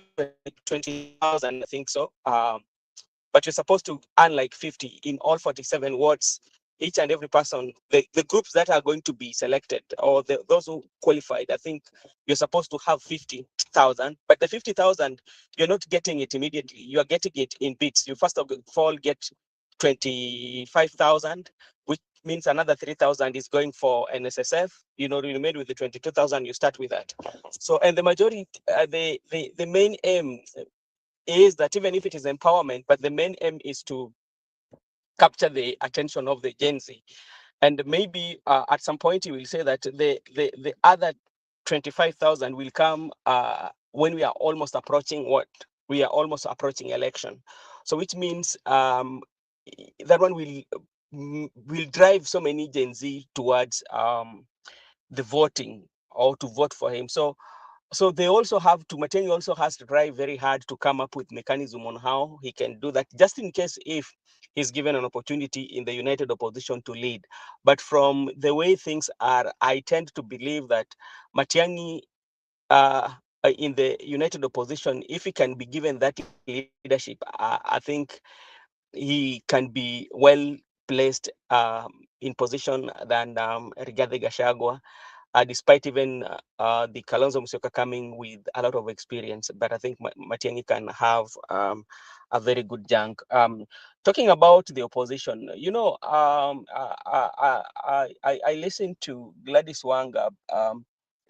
20,000, I think so. But you're supposed to earn like 50 in all 47 wards. Each and every person, the groups that are going to be selected, or those who qualified, I think you're supposed to have 50,000. But the 50,000, you're not getting it immediately. You are getting it in bits. You first of all get 25,000, which means another 3,000 is going for NSSF. You remain with the 22,000. You start with that. So, and the majority, the main aim is that even if it is empowerment, but the main aim is to capture the attention of the Gen Z. And maybe at some point you will say that the other 25,000 will come when we are almost approaching what we are almost approaching election. So which means that one will drive so many Gen Z towards the voting or to vote for him. So they also have to, Matiangi also has to try very hard to come up with mechanism on how he can do that, just in case if he's given an opportunity in the united opposition to lead. But from the way things are, I tend to believe that Matiangi in the united opposition, if he can be given that leadership, I think he can be well placed in position than Rigathi Gachagua, despite even the Kalonzo Musyoka coming with a lot of experience. But I think Matiangi can have a very good junk. Talking about the opposition, I listened to Gladys Wanga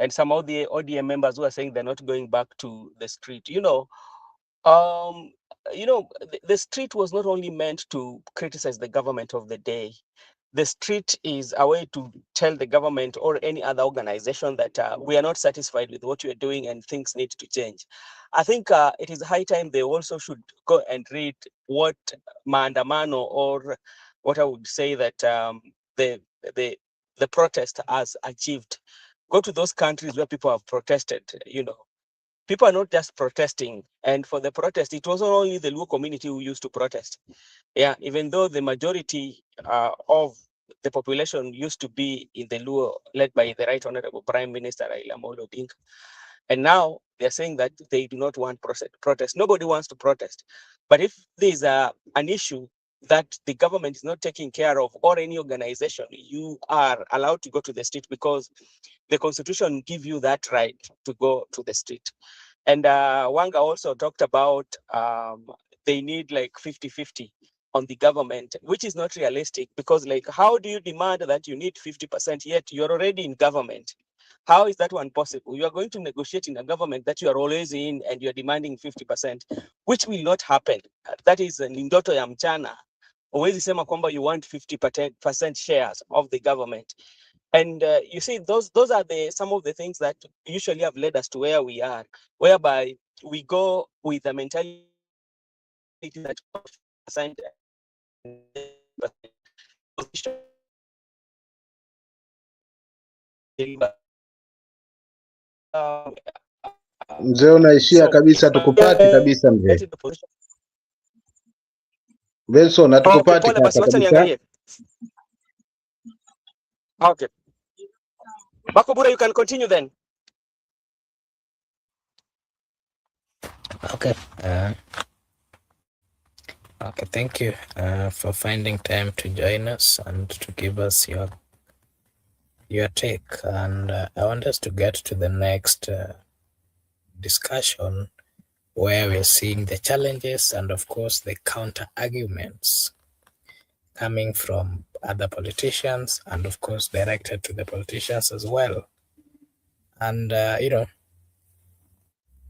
and some of the ODM members who are saying they're not going back to the street. Um, the street was not only meant to criticize the government of the day. The street is a way to tell the government or any other organization that we are not satisfied with what you are doing and things need to change. I think it is high time they also should go and read what maandamano, or what I would say that the the the protest has achieved. Go to those countries where people have protested. People are not just protesting. And for the protest, it wasn't only the Luo community who used to protest. Yeah, even though the majority of the population used to be in the Luo, led by the Right Honorable Prime Minister Raila Amolo Odinga. And now they're saying that they do not want protest. Nobody wants to protest. But if there's an issue that the government is not taking care of, or any organization, you are allowed to go to the street, because the constitution gives you that right to go to the street. And Wanga also talked about they need like 50-50 on the government, which is not realistic, because like, how do you demand that you need 50% yet you're already in government? How is that one possible? You are going to negotiate in a government that you are always in and you're demanding 50%, which will not happen. That is ni ndoto ya mchana. Huwezi sema kwamba you want 50% shares of the government. And you see, those are some of the things that usually have led us to where we are, whereby we go with the mentality that 50% position deliver. Mzee unaishia So if kabisa, tukupati kabisa mzee. the position, Benson, okay, hatukupati pole hapa basi, wacha kabisa. niangalie. Okay, Bakobura, you can continue then. Okay. Okay. Thank you for finding time to join us and to give us your take. And I want us to get to the next discussion, where we're seeing the challenges and, of course, the counter arguments coming from other politicians, and, of course, directed to the politicians as well. And,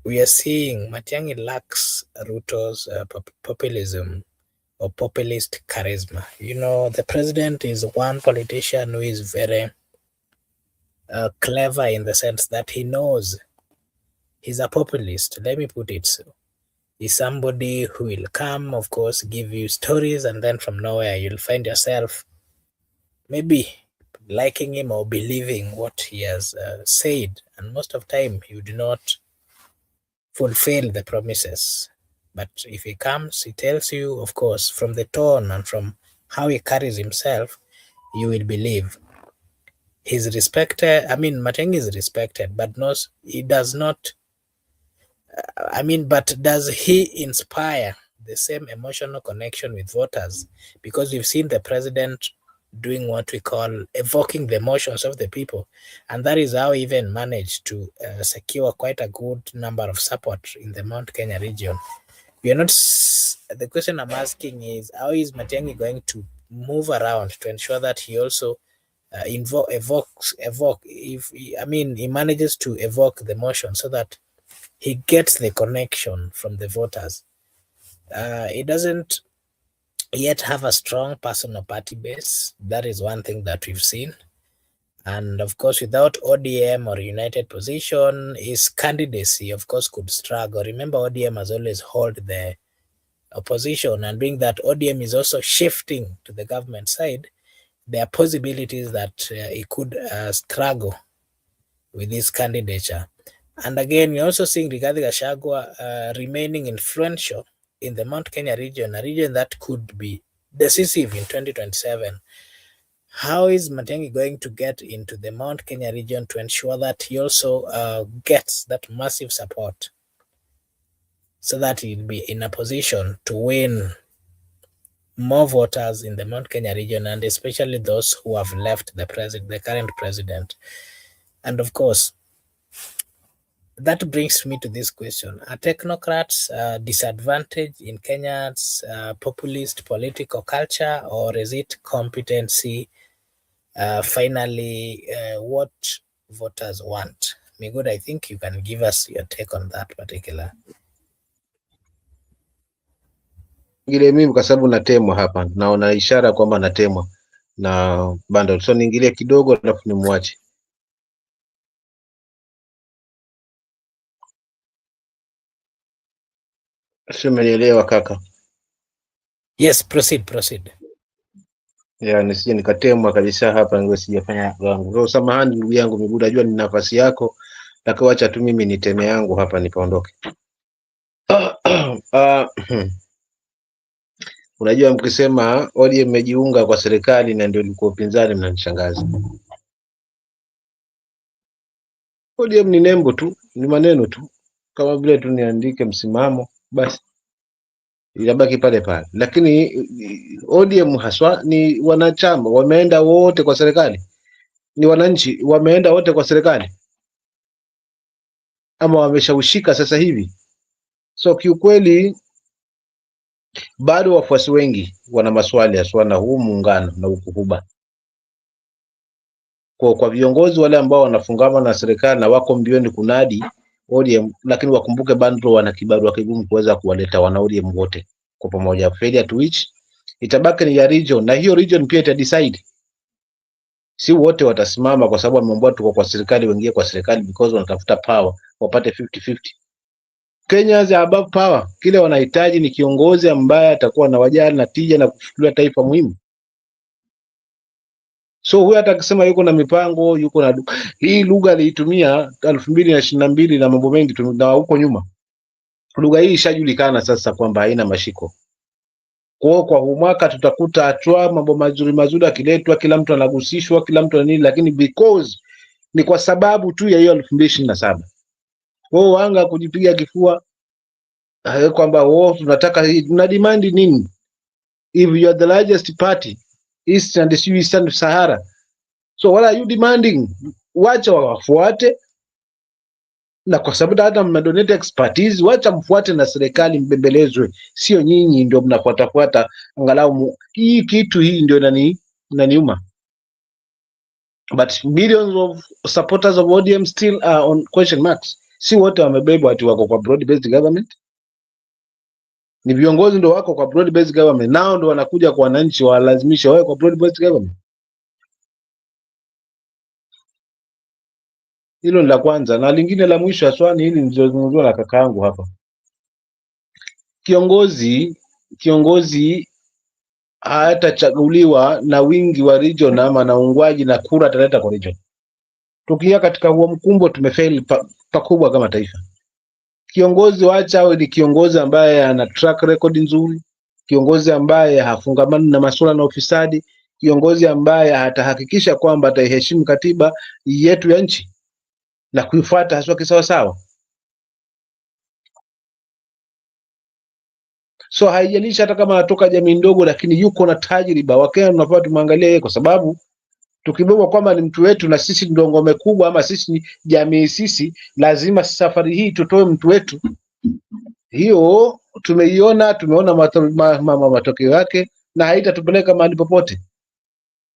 we are seeing Matiangi lacks Ruto's populism or populist charisma. The president is one politician who is very clever, in the sense that he knows he's a populist. Let me put it so. He's somebody who will come, of course, give you stories, and then from nowhere you'll find yourself maybe liking him or believing what he has said. And most of the time, you do not fulfill the promises. But if he comes, he tells you, of course, from the tone and from how he carries himself, you will believe. He's respected. I mean, Matiang'i is respected, but he does not. But does he inspire the same emotional connection with voters? Because we've seen the president doing what we call evoking the emotions of the people, and that is how he even managed to secure quite a good number of support in the Mount Kenya region. We are not. The question I'm asking is, how is Matiang'i going to move around to ensure that he also evoke, if he manages to evoke the emotion, so that he gets the connection from the voters. He doesn't yet have a strong personal party base. That is one thing that we've seen. And of course, without ODM or united position, his candidacy, of course, could struggle. Remember, ODM has always held the opposition, and being that ODM is also shifting to the government side, there are possibilities that he could struggle with his candidature. And again, you're also seeing Rigathi Gachagua remaining influential in the Mount Kenya region, a region that could be decisive in 2027. How is Matiangi going to get into the Mount Kenya region to ensure that he also gets that massive support so that he'll be in a position to win more voters in the Mount Kenya region, and especially those who have left the current president? And of course, that brings me to this question. Are technocrats disadvantaged in Kenya's populist political culture, or is it competency finally what voters want? Migud, I think you can give us your take on that particular. Ngile mimi kwa sababu natemwa hapa, naona ishara kwamba natemwa na bando, so niingilie kidogo alafu nimwache. Simenielewa kaka? Yes, proceed. Ya, nisije nikatemwa kabisa hapa, ngo sijafanya wangu. Kwa samahani ndugu yangu Miguda, najua ni nafasi yako, lakini acha tu mimi niteme yangu hapa nikaondoke. Unajua mkisema ODM imejiunga kwa serikali na ndio ilikuwa upinzani, mnanishangaza. ODM ni nembo tu, ni maneno tu, kama vile tu niandike msimamo basi inabaki pale pale, lakini ODM haswa ni wanachama wameenda wote kwa serikali, ni wananchi wameenda wote kwa serikali, ama wameshawishika sasa hivi. So kiukweli bado wafuasi wengi wana maswali haswa na huu muungano na ukuhuba kwa viongozi wale ambao wanafungama na serikali na wako mbioni kunadi ODM, lakini wakumbuke bado wana kibarua kigumu kuweza kuwaleta wana ODM wote kwa pamoja. Failure to which itabaki ni ya region, na hiyo region pia ita decide. Si wote watasimama kwa sababu wameambiwa tuko kwa serikali, wengine kwa serikali because wanatafuta power wapate 50-50. Kenya is above power. Kile wanahitaji ni kiongozi ambaye atakuwa na wajali na tija na kufikiria taifa muhimu. So huyu hata akisema yuko na mipango, yuko na hii lugha aliitumia 2022 na mambo mengi na huko nyuma. Lugha hii ishajulikana sasa kwamba haina mashiko. Kwa huu mwaka tutakuta hatua mambo mazuri akiletwa, kila mtu anagusishwa, kila mtu nini, lakini because ni kwa sababu tu ya hiyo 2027. Wao wanga kujipiga kifua kwamba wao tunataka tuna demand nini? If you are the largest party East and Eastern Sahara, so what are you demanding? Wacha wafuate, na kwa sababu hata mnadonate expertise, wacha mfuate na serikali mbembelezwe, sio nyinyi ndio mnafuatafuata. Angalau hii kitu hii ndio inaniuma, but millions of supporters of ODM still are on question marks. Si wote wamebebwa ati wako kwa broad based government, ni viongozi ndio wako kwa broad based government, nao ndio wanakuja kwa wananchi walazimisha wao kwa broad based government. Hilo ni la kwanza, na lingine la mwisho haswa ni hili nilizozungumzwa na kakaangu hapa. Kiongozi hatachaguliwa na wingi wa region ama na ungwaji na kura ataleta kwa region. Tukia katika huo mkumbo tumefail pakubwa kama taifa. Kiongozi wacha awe ni kiongozi ambaye ana track record nzuri, kiongozi ambaye hafungamani na masuala na ufisadi, kiongozi ambaye atahakikisha kwamba ataiheshimu katiba yetu ya nchi na kuifuata haswa kisawa sawa. So haijalishi hata kama anatoka jamii ndogo, lakini yuko na tajriba. Wakenya tunafaa tumwangalie yeye, kwa sababu tukibeba kwamba ni mtu wetu na sisi ndio ngome kubwa ama sisi ni jamii, sisi lazima safari hii tutoe mtu wetu. Hiyo tumeiona, tumeona matokeo yake na haitatupeleka mahali popote.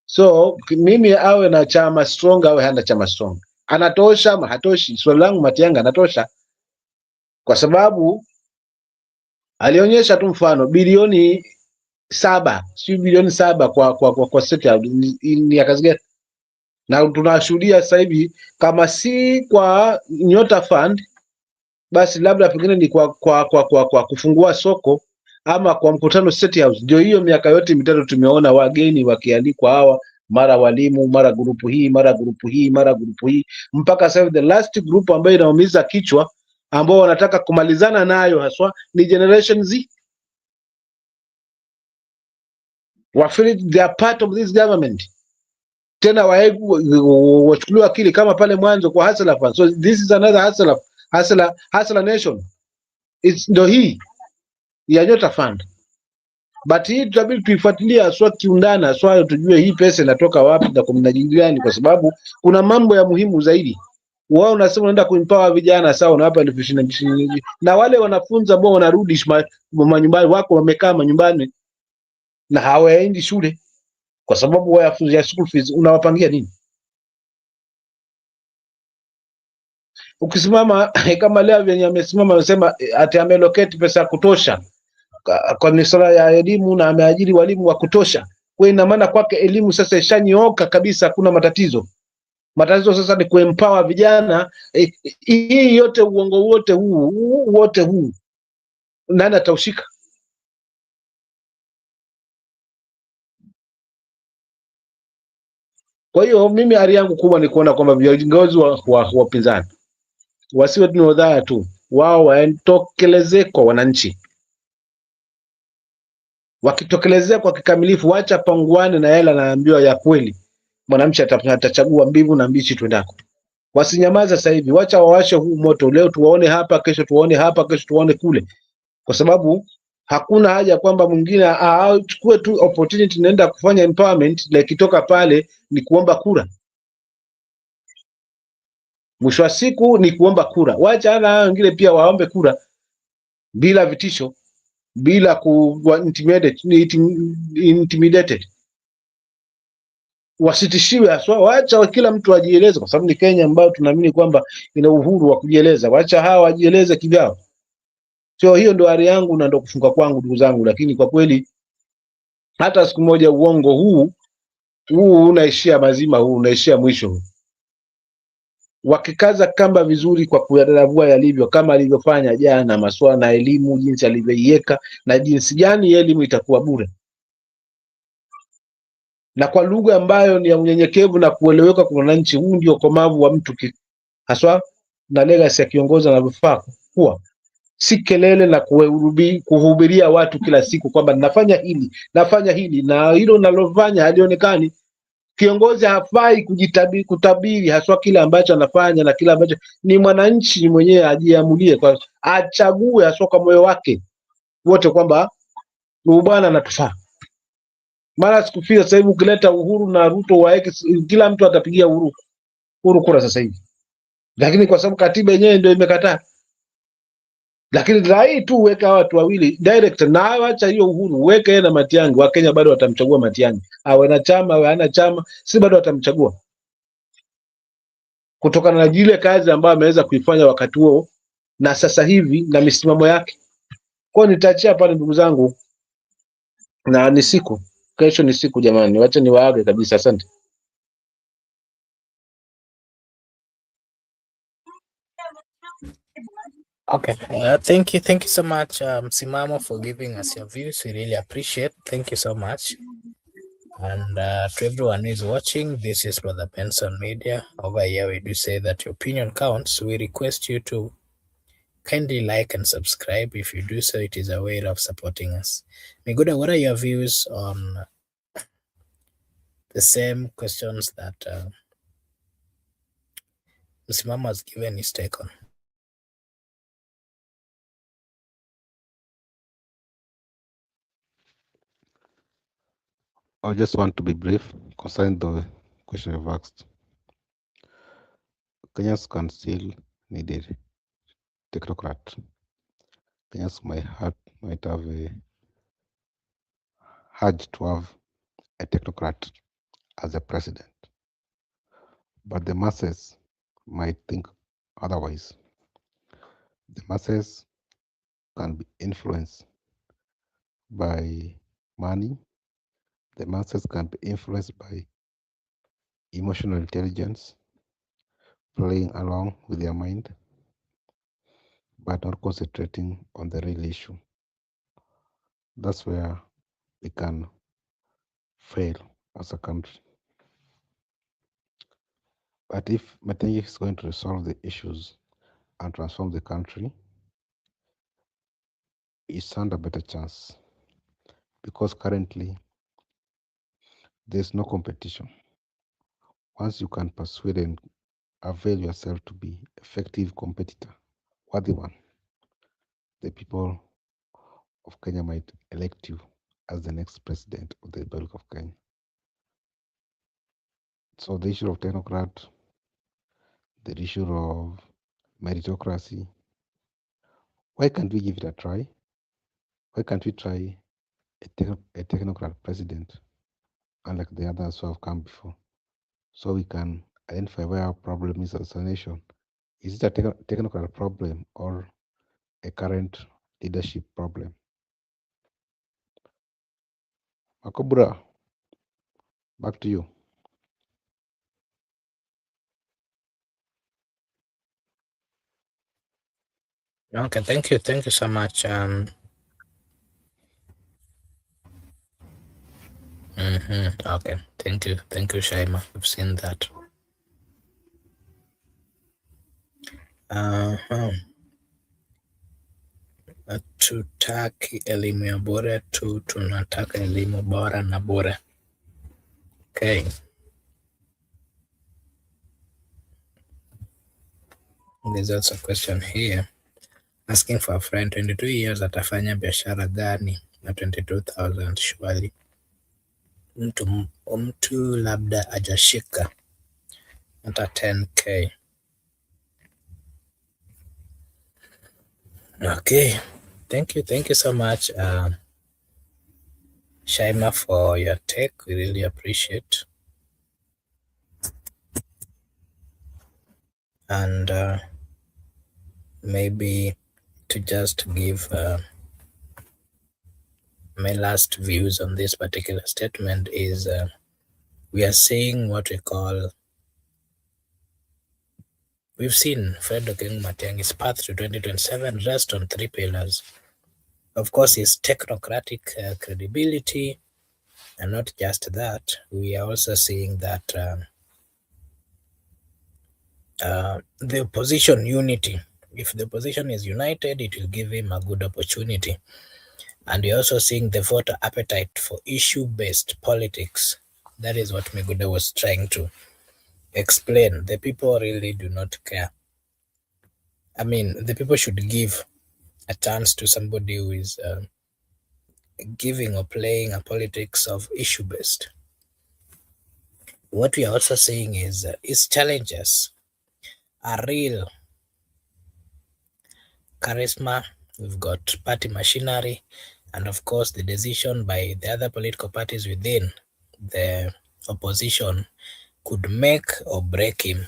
So mimi awe na chama strong awe hana chama strong, anatosha ama hatoshi? Swali langu Matiang'i, anatosha? Kwa sababu alionyesha tu mfano bilioni 7, si bilioni 7 kwa sekta ni ya kazi gani? na tunashuhudia sasa hivi, kama si kwa Nyota Fund, basi labda pengine ni kwa kufungua soko ama kwa mkutano State House. Ndio hiyo miaka yote mitatu tumeona wageni wakialikwa, hawa mara walimu, mara grupu hii, mara grupu hii, mara grupu hii, mpaka sasa the last group ambayo inaumiza kichwa, ambao wanataka kumalizana nayo haswa ni Generation Z. Wafeel they are part of this government, tena wachukuliwa akili kama pale mwanzo kwa Hustler Fund. So this is another hustler nation. It's ndo hii ya Nyota Fund, but hii tutabidi tuifuatilia haswa kiundana, haswa tujue hii pesa inatoka wapi na kwa minajili gani, kwa sababu kuna mambo ya muhimu zaidi. Wao unasema unaenda kuempower vijana, sawa, unawapa 20,000 na wale wanafunzi ambao wanarudi manyumbani wako wamekaa manyumbani na hawaendi shule kwa sababu ya school fees, unawapangia nini? Ukisimama kama leo venye amesimama amesema ati amelocate pesa ya kutosha kwa masuala ya elimu na ameajiri walimu wa kutosha, kwa ina maana kwake elimu sasa ishanyooka kabisa, hakuna matatizo. Matatizo sasa ni kuempower vijana. Hii yote uongo wote huu nani ataushika? Kwa hiyo mimi ari yangu kubwa ni kuona kwamba viongozi wa wapinzani wasiwe tu udhaya tu, wao waentokelezee kwa wananchi. Wakitokelezea kwa kikamilifu, wacha panguane na yale anaambiwa ya kweli, mwananchi atachagua mbivu na mbichi twendako. Wasinyamaza sasa hivi, wacha wawashe huu moto. Leo tuwaone hapa, kesho tuwaone hapa, kesho tuwaone kule, kwa sababu hakuna haja kwamba mwingine achukue tu opportunity naenda kufanya empowerment, na ikitoka pale ni kuomba kura. Mwisho wa siku ni kuomba kura. Wacha na wengine pia waombe kura bila vitisho, bila kuwa intimidated, wasitishiwe haswa. Wacha kila mtu ajieleze, kwa sababu ni Kenya ambayo tunaamini kwamba ina uhuru wa kujieleza. Wacha hawa wajieleze kivyao. So hiyo ndo ari yangu na ndo kufunga kwangu, ndugu zangu. Lakini kwa kweli hata siku moja uongo huu unaishia mazima, huu unaishia mwisho. Wakikaza kamba vizuri kwa kuyadadavua yalivyo, kama alivyofanya jana masuala na elimu, jinsi alivyoiweka na jinsi gani elimu itakuwa bure na kwa lugha ambayo ni ya unyenyekevu na kueleweka kwa wananchi. Huu ndio komavu wa mtu haswa na legacy ya kiongozi anavyofaa kuwa, si kelele na kuhubiria watu kila siku kwamba nafanya hili na hilo nalofanya halionekani. Kiongozi hafai kutabiri haswa kile ambacho anafanya, na kile ambacho ni mwananchi mwenyewe ajiamulie, kwa achague haswa kwa moyo wake wote kwamba huyu bwana anatufaa. Mara sikufia sasa hivi ukileta Uhuru na Ruto waeke, kila mtu atapigia Uhuru kura sasa hivi, lakini kwa sababu katiba yenyewe ndio imekataa. Lakini rai tu weka watu wawili direct, na acha hiyo Uhuru, weke yeye na Matiangi. Wakenya bado watamchagua Matiangi, awe na chama awe hana chama, si bado watamchagua kutokana na ile kazi ambayo ameweza kuifanya wakati huo na sasa hivi na misimamo yake. Kwa hiyo nitaachia pale ndugu zangu, na ni siku kesho, ni siku jamani, wacha niwaage kabisa. Asante. Okay. Thank you so much, Simamo, for giving us your views. We really appreciate. Thank you so much. And to everyone who is watching, this is Brother Benson Media. Over here, we do say that your opinion counts. We request you to kindly like and subscribe. If you do so, it is a way of supporting us. Miguda, what are your views on the same questions that Msimamo has given his take on? I just want to be brief concerning the question you've asked. Kenyans can still need a technocrat. Kenyans might have a urge to have a technocrat as a president, but the masses might think otherwise. The masses can be influenced by money. The masses can be influenced by emotional intelligence, playing along with their mind, but not concentrating on the real issue. That's where we can fail as a country. But if Matiangi is going to resolve the issues and transform the country, he stand a better chance, because currently there's no competition. Once you can persuade and avail yourself to be effective competitor, worthy one, the people of Kenya might elect you as the next president of the Republic of Kenya. So the issue of technocrat, the issue of meritocracy, why can't we give it a try? Why can't we try a technocrat president, unlike the others who have come before, so we can identify where our problem is as a nation? Is it a technocrat problem or a current leadership problem? Makobura, back to you. Okay, thank you. Thank you so much. Okay, thank you. Thank you, Shaima. I've seen that. Uh-huh. Hatutaki elimu ya bure tu, tunataka elimu bora na bure. Okay. There's also a question here asking for a friend 22 years atafanya biashara gani na 22,000 shwali. Mtu labda ajashika hata 10k. Okay. Thank you so much, Shaima, for your take. We really appreciate. And maybe to just give my last views on this particular statement is we are seeing what we call, we've seen Fred Okengo Matiangi's path to 2027 rest on three pillars. Of course, his technocratic credibility, and not just that, we are also seeing that the opposition unity. If the opposition is united, it will give him a good opportunity. And you're also seeing the voter appetite for issue-based politics. That is what Miguda was trying to explain. The people really do not care. I mean, the people should give a chance to somebody who is giving or playing a politics of issue-based. What we are also seeing is his challenges are real. Charisma, we've got party machinery, and of course the decision by the other political parties within the opposition could make or break him.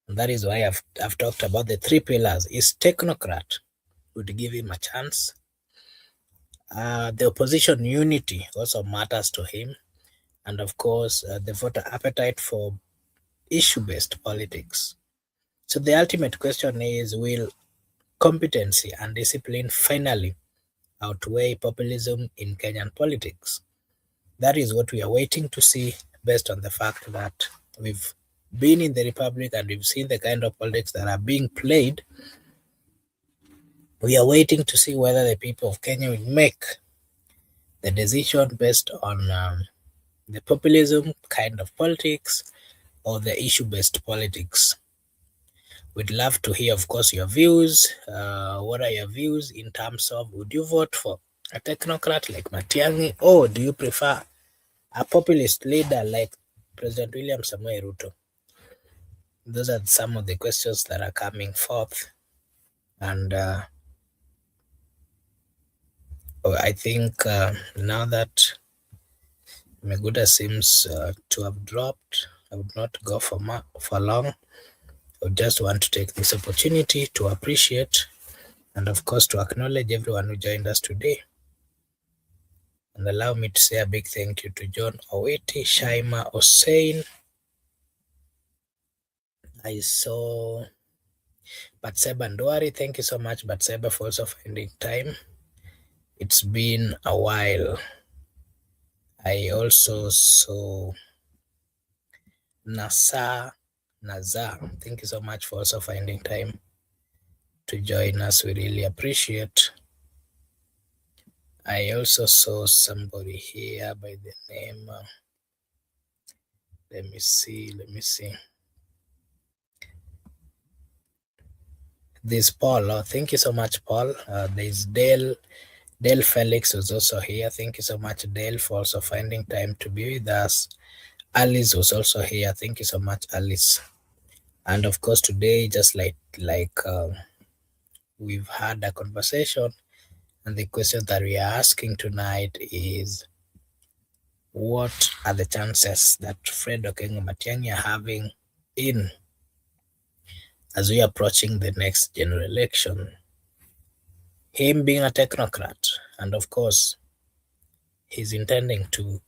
And that is why I've talked about the three pillars. His technocrat would give him a chance. The opposition unity also matters to him. And of course, the voter appetite for issue-based politics. So the ultimate question is, will competency and discipline finally outweigh populism in Kenyan politics? That is what we are waiting to see, based on the fact that we've been in the Republic and we've seen the kind of politics that are being played. We are waiting to see whether the people of Kenya will make the decision based on the populism kind of politics or the issue-based politics. We'd love to hear, of course, your views. What are your views in terms of, would you vote for a technocrat like Matiangi, or do you prefer a populist leader like President William Samoei Ruto? Those are some of the questions that are coming forth. And I think now that Meguda seems to have dropped, I would not go for long. I would just want to take this opportunity to appreciate and, of course, to acknowledge everyone who joined us today. And allow me to say a big thank you to John Owiti, Shaima Hussein, I saw Batseba Ndwari. Thank you so much, Batseba, for also finding time. It's been a while. I also saw Nazar. Thank you so much for also finding time to join us. We really appreciate. I also saw somebody here by the name. Let me see. This Paul. Oh, thank you so much, Paul. There's Dale. Dale Felix was also here. Thank you so much, Dale, for also finding time to be with us. Alice was also here. Thank you so much, Alice. And of course, today, just like we've had a conversation, and the question that we are asking tonight is, what are the chances that Fred Okengo Matiangi are having in as we are approaching the next general election? Him being a technocrat, and of course, he's intending to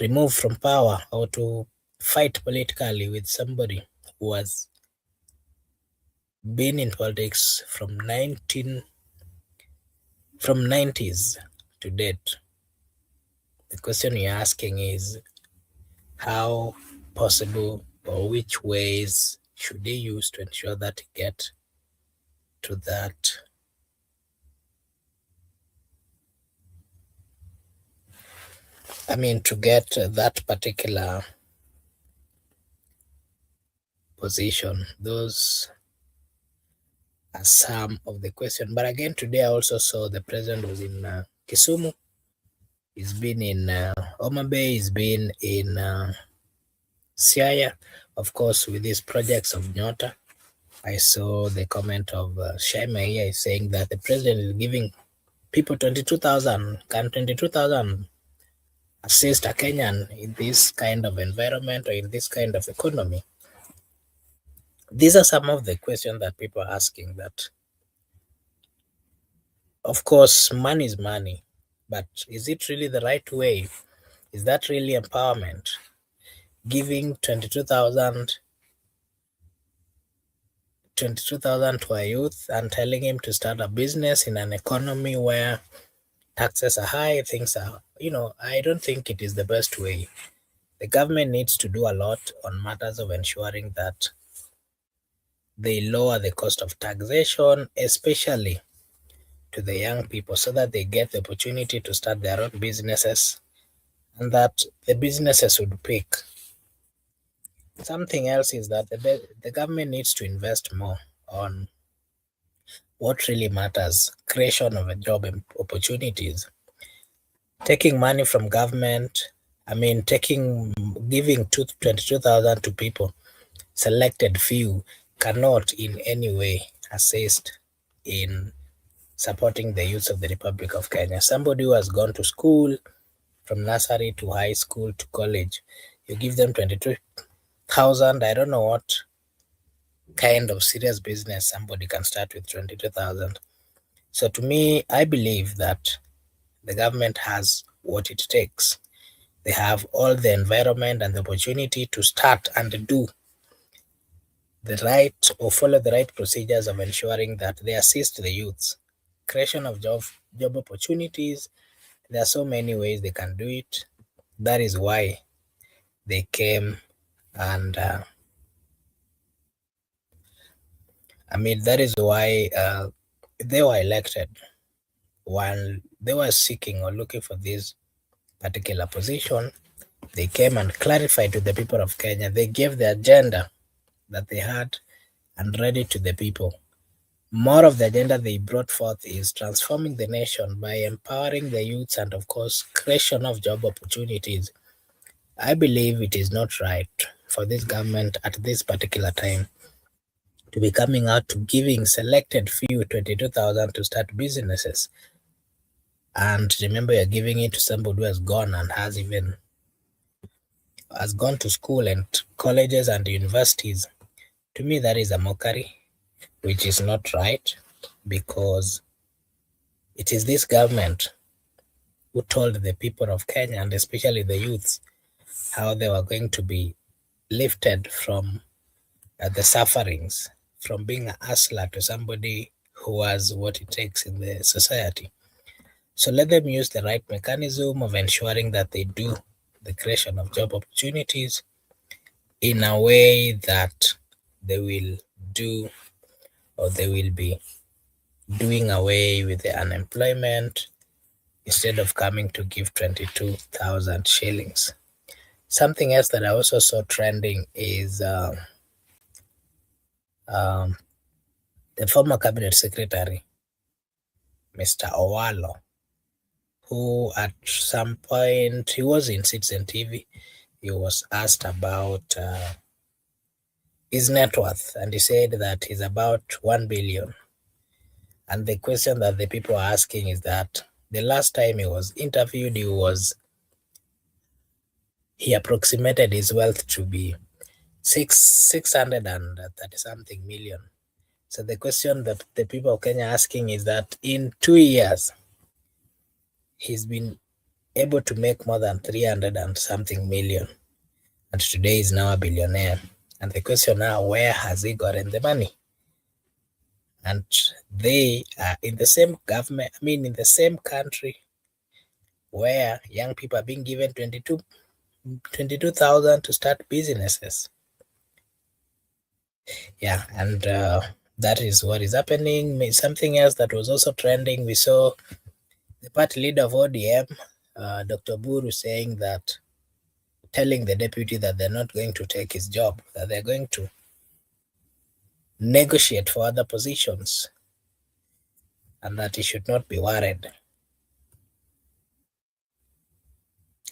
remove from power or to fight politically with somebody who has been in politics from 90s to date. The question you're asking is, how possible or which ways should he use to ensure that he get to that to get that particular position? Those are some of the questions. But again, today I also saw the president was in Kisumu. He's been in Homa Bay. He's been in Siaya, of course, with these projects of Nyota. I saw the comment of Shaima here saying that the president is giving people 22,000. Can 22,000 assist a Kenyan in this kind of environment or in this kind of economy? These are some of the questions that people are asking. That, of course, money is money, but is it really the right way? Is that really empowerment? Giving 22,000 to a youth and telling him to start a business in an economy where taxes are high, things are, I don't think it is the best way. The government needs to do a lot on matters of ensuring that they lower the cost of taxation, especially to the young people, so that they get the opportunity to start their own businesses and that the businesses would pick. Something else is that the government needs to invest more on what really matters: creation of job opportunities. Taking money from government, giving 22,000 to people, selected few, cannot in any way assist in supporting the youth of the Republic of Kenya. Somebody who has gone to school, from nursery to high school to college, you give them 22,000. I don't know what kind of serious business somebody can start with 22,000. So to me, I believe that the government has what it takes. They have all the environment and the opportunity to start and do the right or follow the right procedures of ensuring that they assist the youths. Creation of job opportunities. There are so many ways they can do it. That is why they came and that is why they were elected. While they were seeking or looking for this particular position, they came and clarified to the people of Kenya. They gave the agenda that they had and read it to the people. More of the agenda they brought forth is transforming the nation by empowering the youths and, of course, creation of job opportunities. I believe it is not right for this government at this particular time to be coming out to giving selected few 22,000 to start businesses. And remember, you're giving it to somebody who has gone and has gone to school and colleges and universities. To me, that is a mockery, which is not right, because it is this government who told the people of Kenya, and especially the youths, how they were going to be lifted from the sufferings from being a hustler to somebody who has what it takes in the society. So let them use the right mechanism of ensuring that they do the creation of job opportunities in a way that they will do, or they will be doing away with the unemployment instead of coming to give 22,000 shillings. Something else that I also saw trending is um, the former cabinet secretary, Mr. Owalo, who at some point, he was in Citizen TV, he was asked about his net worth, and he said that he's about 1 billion. And the question that the people are asking is that the last time he was interviewed, he approximated his wealth to be 630 something million. So the question that the people of Kenya are asking is that in 2 years, he's been able to make more than 300 and something million, and today is now a billionaire. And the question now, where has he gotten the money? And they are in the same government, I mean, in the same country where young people are being given 22,000 to start businesses. Yeah, and that is what is happening. Something else that was also trending, we saw the party leader of ODM, Dr. Buru, saying that, telling the deputy that they're not going to take his job, that they're going to negotiate for other positions, and that he should not be worried.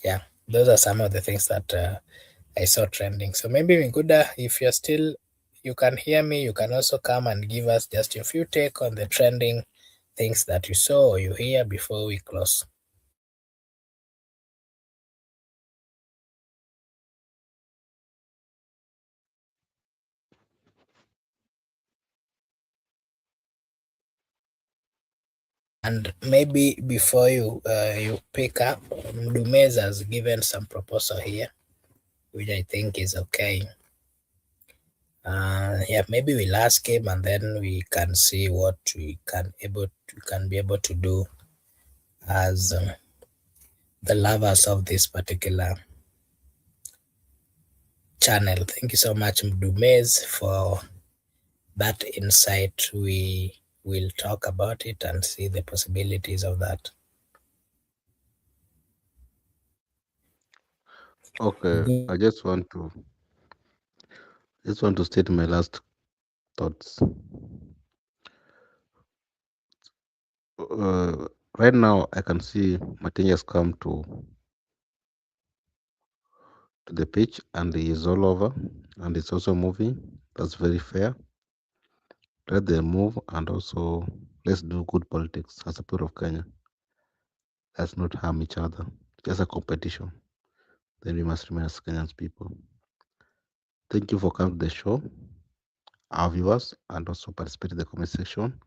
Yeah, those are some of the things that I saw trending. So maybe Miguda, if you're still, you can hear me, you can also come and give us just a few take on the trending things that you saw or you hear before we close. And maybe before you pick up, Mdumez has given some proposal here, which I think is okay. Yeah, maybe we'll ask him and then we can see what we can be able to do as the lovers of this particular channel. Thank you so much, Mdumez, for that insight. We will talk about it and see the possibilities of that. Okay, I just want to state my last thoughts. Right now, I can see Matiangi has come to the pitch and he is all over and it's also moving. That's very fair. Let them move and also let's do good politics as a people of Kenya. Let's not harm each other. Just a competition. Then we must remain as Kenyans people. Thank you for coming to the show, our viewers, and also participate in the comment section.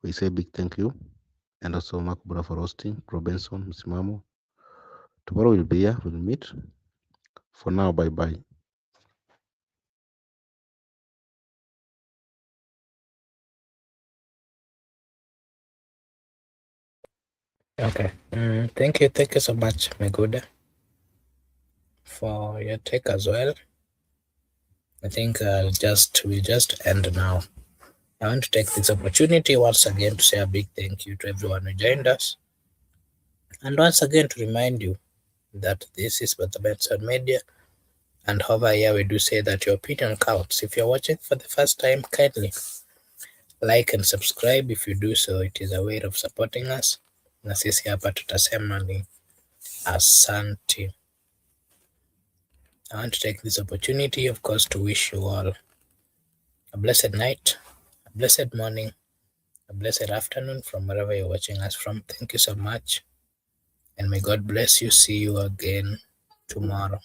We say big thank you. And also Mark Bura for hosting, Robinson, Msimamo. Tomorrow we'll be here, we'll meet. For now, bye-bye. Okay. Thank you. Thank you so much, Meguda, for your take as well. I think we'll just end now. I want to take this opportunity once again to say a big thank you to everyone who joined us. And once again to remind you that this is Matiangi Media. And over here we do say that your opinion counts. If you're watching for the first time, kindly like and subscribe. If you do so, it is a way of supporting us. Na sisi hapa tutasema ni asante. I want to take this opportunity, of course, to wish you all a blessed night, a blessed morning, a blessed afternoon from wherever you're watching us from. Thank you so much. And may God bless you. See you again tomorrow.